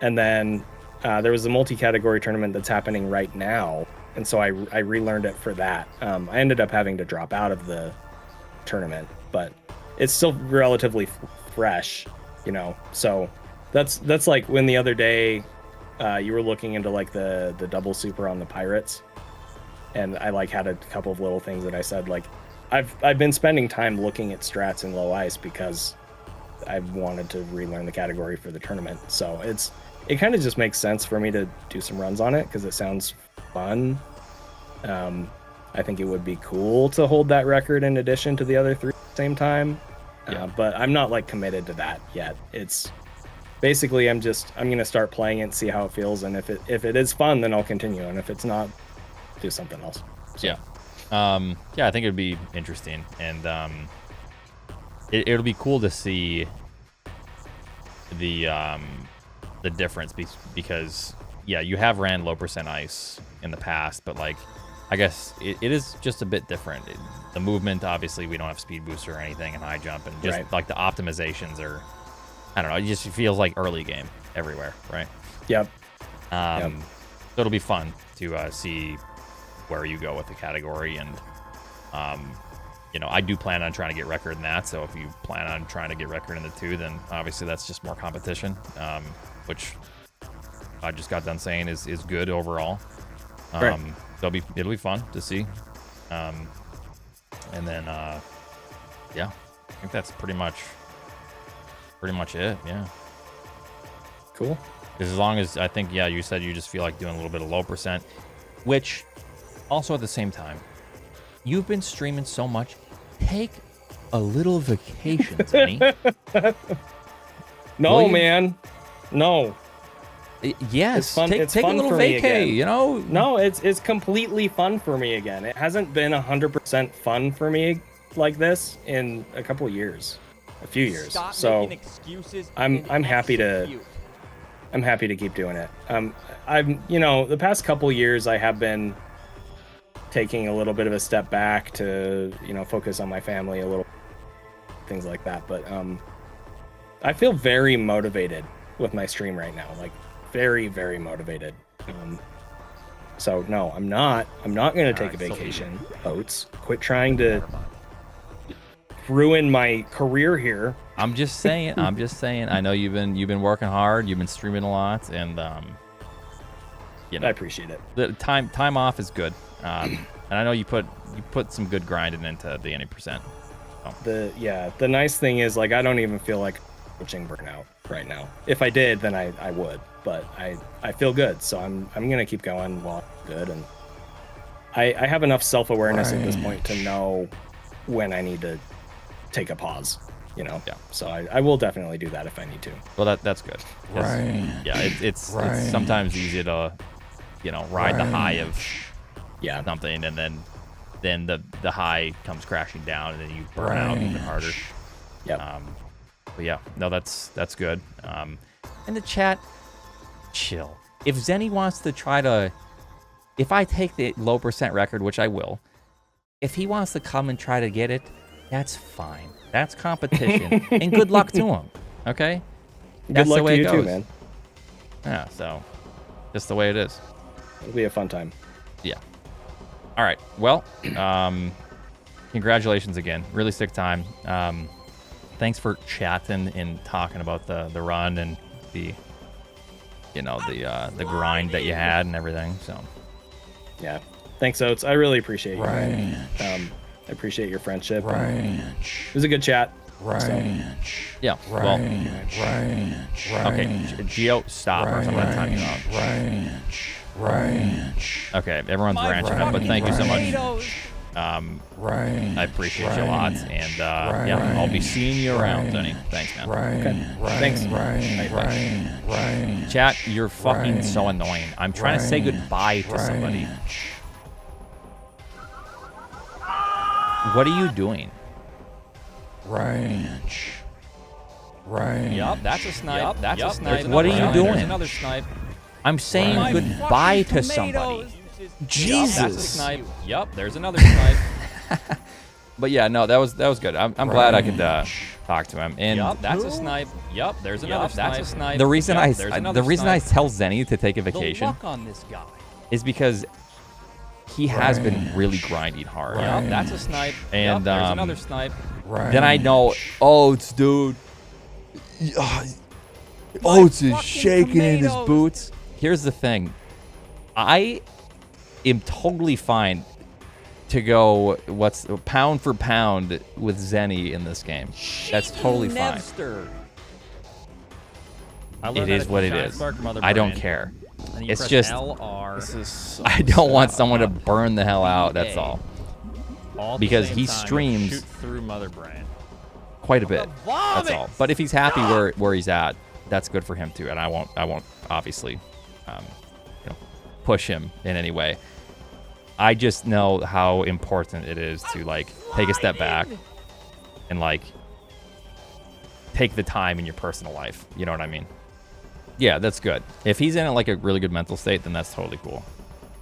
and then there was a multi-category tournament that's happening right now, and so I relearned it for that. I ended up having to drop out of the tournament, but it's still relatively fresh, you know. So that's like when the other day you were looking into like the double super on the pirates, and I like had a couple of little things that I said, like I've been spending time looking at strats in low ice because I wanted to relearn the category for the tournament. So it kind of just makes sense for me to do some runs on it because it sounds fun. I think it would be cool to hold that record in addition to the other 3 at the same time. Yeah. But I'm not like committed to that yet. It's basically I'm gonna start playing it and see how it feels, and if it is fun, then I'll continue, and if it's not, do something else. So. Yeah. Yeah, I think it'd be interesting, and it'll be cool to see the difference because yeah, you have ran low percent ice in the past, but like I guess it is just a bit different. The movement, obviously, we don't have speed boost or anything in high jump, and just like the optimizations are, I don't know, it just feels like early game everywhere, right? Yep. So it'll be fun to see where you go with the category, and you know, I do plan on trying to get record in that. So if you plan on trying to get record in the 2, then obviously that's just more competition, which I just got done saying is good overall. Right. It'll be fun to see. And then yeah, I think that's pretty much it. Yeah. Cool. Because as long as I think, yeah, you said you just feel like doing a little bit of low percent, which also at the same time, you've been streaming so much. Take a little vacation, Zeni. No, man. No. Yes, It's fun. take It's a fun little for me vacay, again. you know? No, it's completely fun for me again. It hasn't been 100% fun for me like this in a couple of years, a few years. Stop So making excuses I'm and happy to execute. I'm happy to keep doing it. I'm you know, the past couple of years I have been taking a little bit of a step back to, you know, focus on my family a little, things like that. But I feel very motivated with my stream right now. Like very, very motivated. So no, I'm not going to take a vacation. Oats, quit trying to ruin my career here. I'm just saying. I know you've been working hard. You've been streaming a lot, and you know, I appreciate it. the time off is good. And I know you put some good grinding into the 80%. The nice thing is, like, I don't even feel like coaching burnout right now. If I did, then I would, but I feel good, so I'm gonna keep going while I'm good, and I have enough self-awareness at this point to know when I need to take a pause, you know. Yeah. So I will definitely do that if I need to. Well, that's good. Yeah, it's sometimes easy to, you know, ride the high of something, and then the high comes crashing down, and then you burn out even harder. Yeah. But yeah, no, that's good. In the chat, chill. If Zeni wants to try to, if I take the low percent record, which I will, if he wants to come and try to get it, that's fine. That's competition, and good luck to him. Okay. Good luck to you too, man. Yeah. So, just the way it is. It'll be a fun time. Yeah. All right. Well, congratulations again. Really sick time. Thanks for chatting and talking about the run and the, you know, the grind that you had and everything. So. Yeah. Thanks, Oats. I really appreciate you. I appreciate your friendship. It was a good chat. Yeah. Well. Okay. Geo, stop, or something. Time you out. Okay. Everyone's ranching up, but thank you so much. I appreciate you a lot, and yeah, I'll be seeing you around, Zeni. Thanks, man. Okay. Thanks. Chat, you're fucking so annoying. I'm trying to say goodbye to somebody. What are you doing? Yup, that's a snipe. That's a snipe. What are you doing? There's another snipe. I'm saying goodbye to somebody. Jesus. That's a snipe. Yup, there's another snipe. But yeah, no, that was good. I'm glad I could talk to him. And Yup, that's a snipe. Yup, there's another snipe. That's a snipe. the reason Yup, I there's another I snipe. tell Zeni to take a The vacation luck on this guy. is because he has been really grinding hard. Yup, that's a snipe. And, Yup, there's another snipe. Then I know, Oats, dude. Oats is shaking in his tomatoes. boots. Here's the thing. I am totally fine to go pound for pound with Zeni in this game. That's totally fine. It is what it is. I don't care. It's just I don't want someone to burn the hell out. That's all. Because he streams shoot through Mother Brain. quite a bit. That's all. But if he's happy where he's at, that's good for him too. And I won't obviously, you know, push him in any way. I just know how important it is to like take a step back and like take the time in your personal life. You know what I mean? Yeah, that's good. If he's in like a really good mental state, then that's totally cool.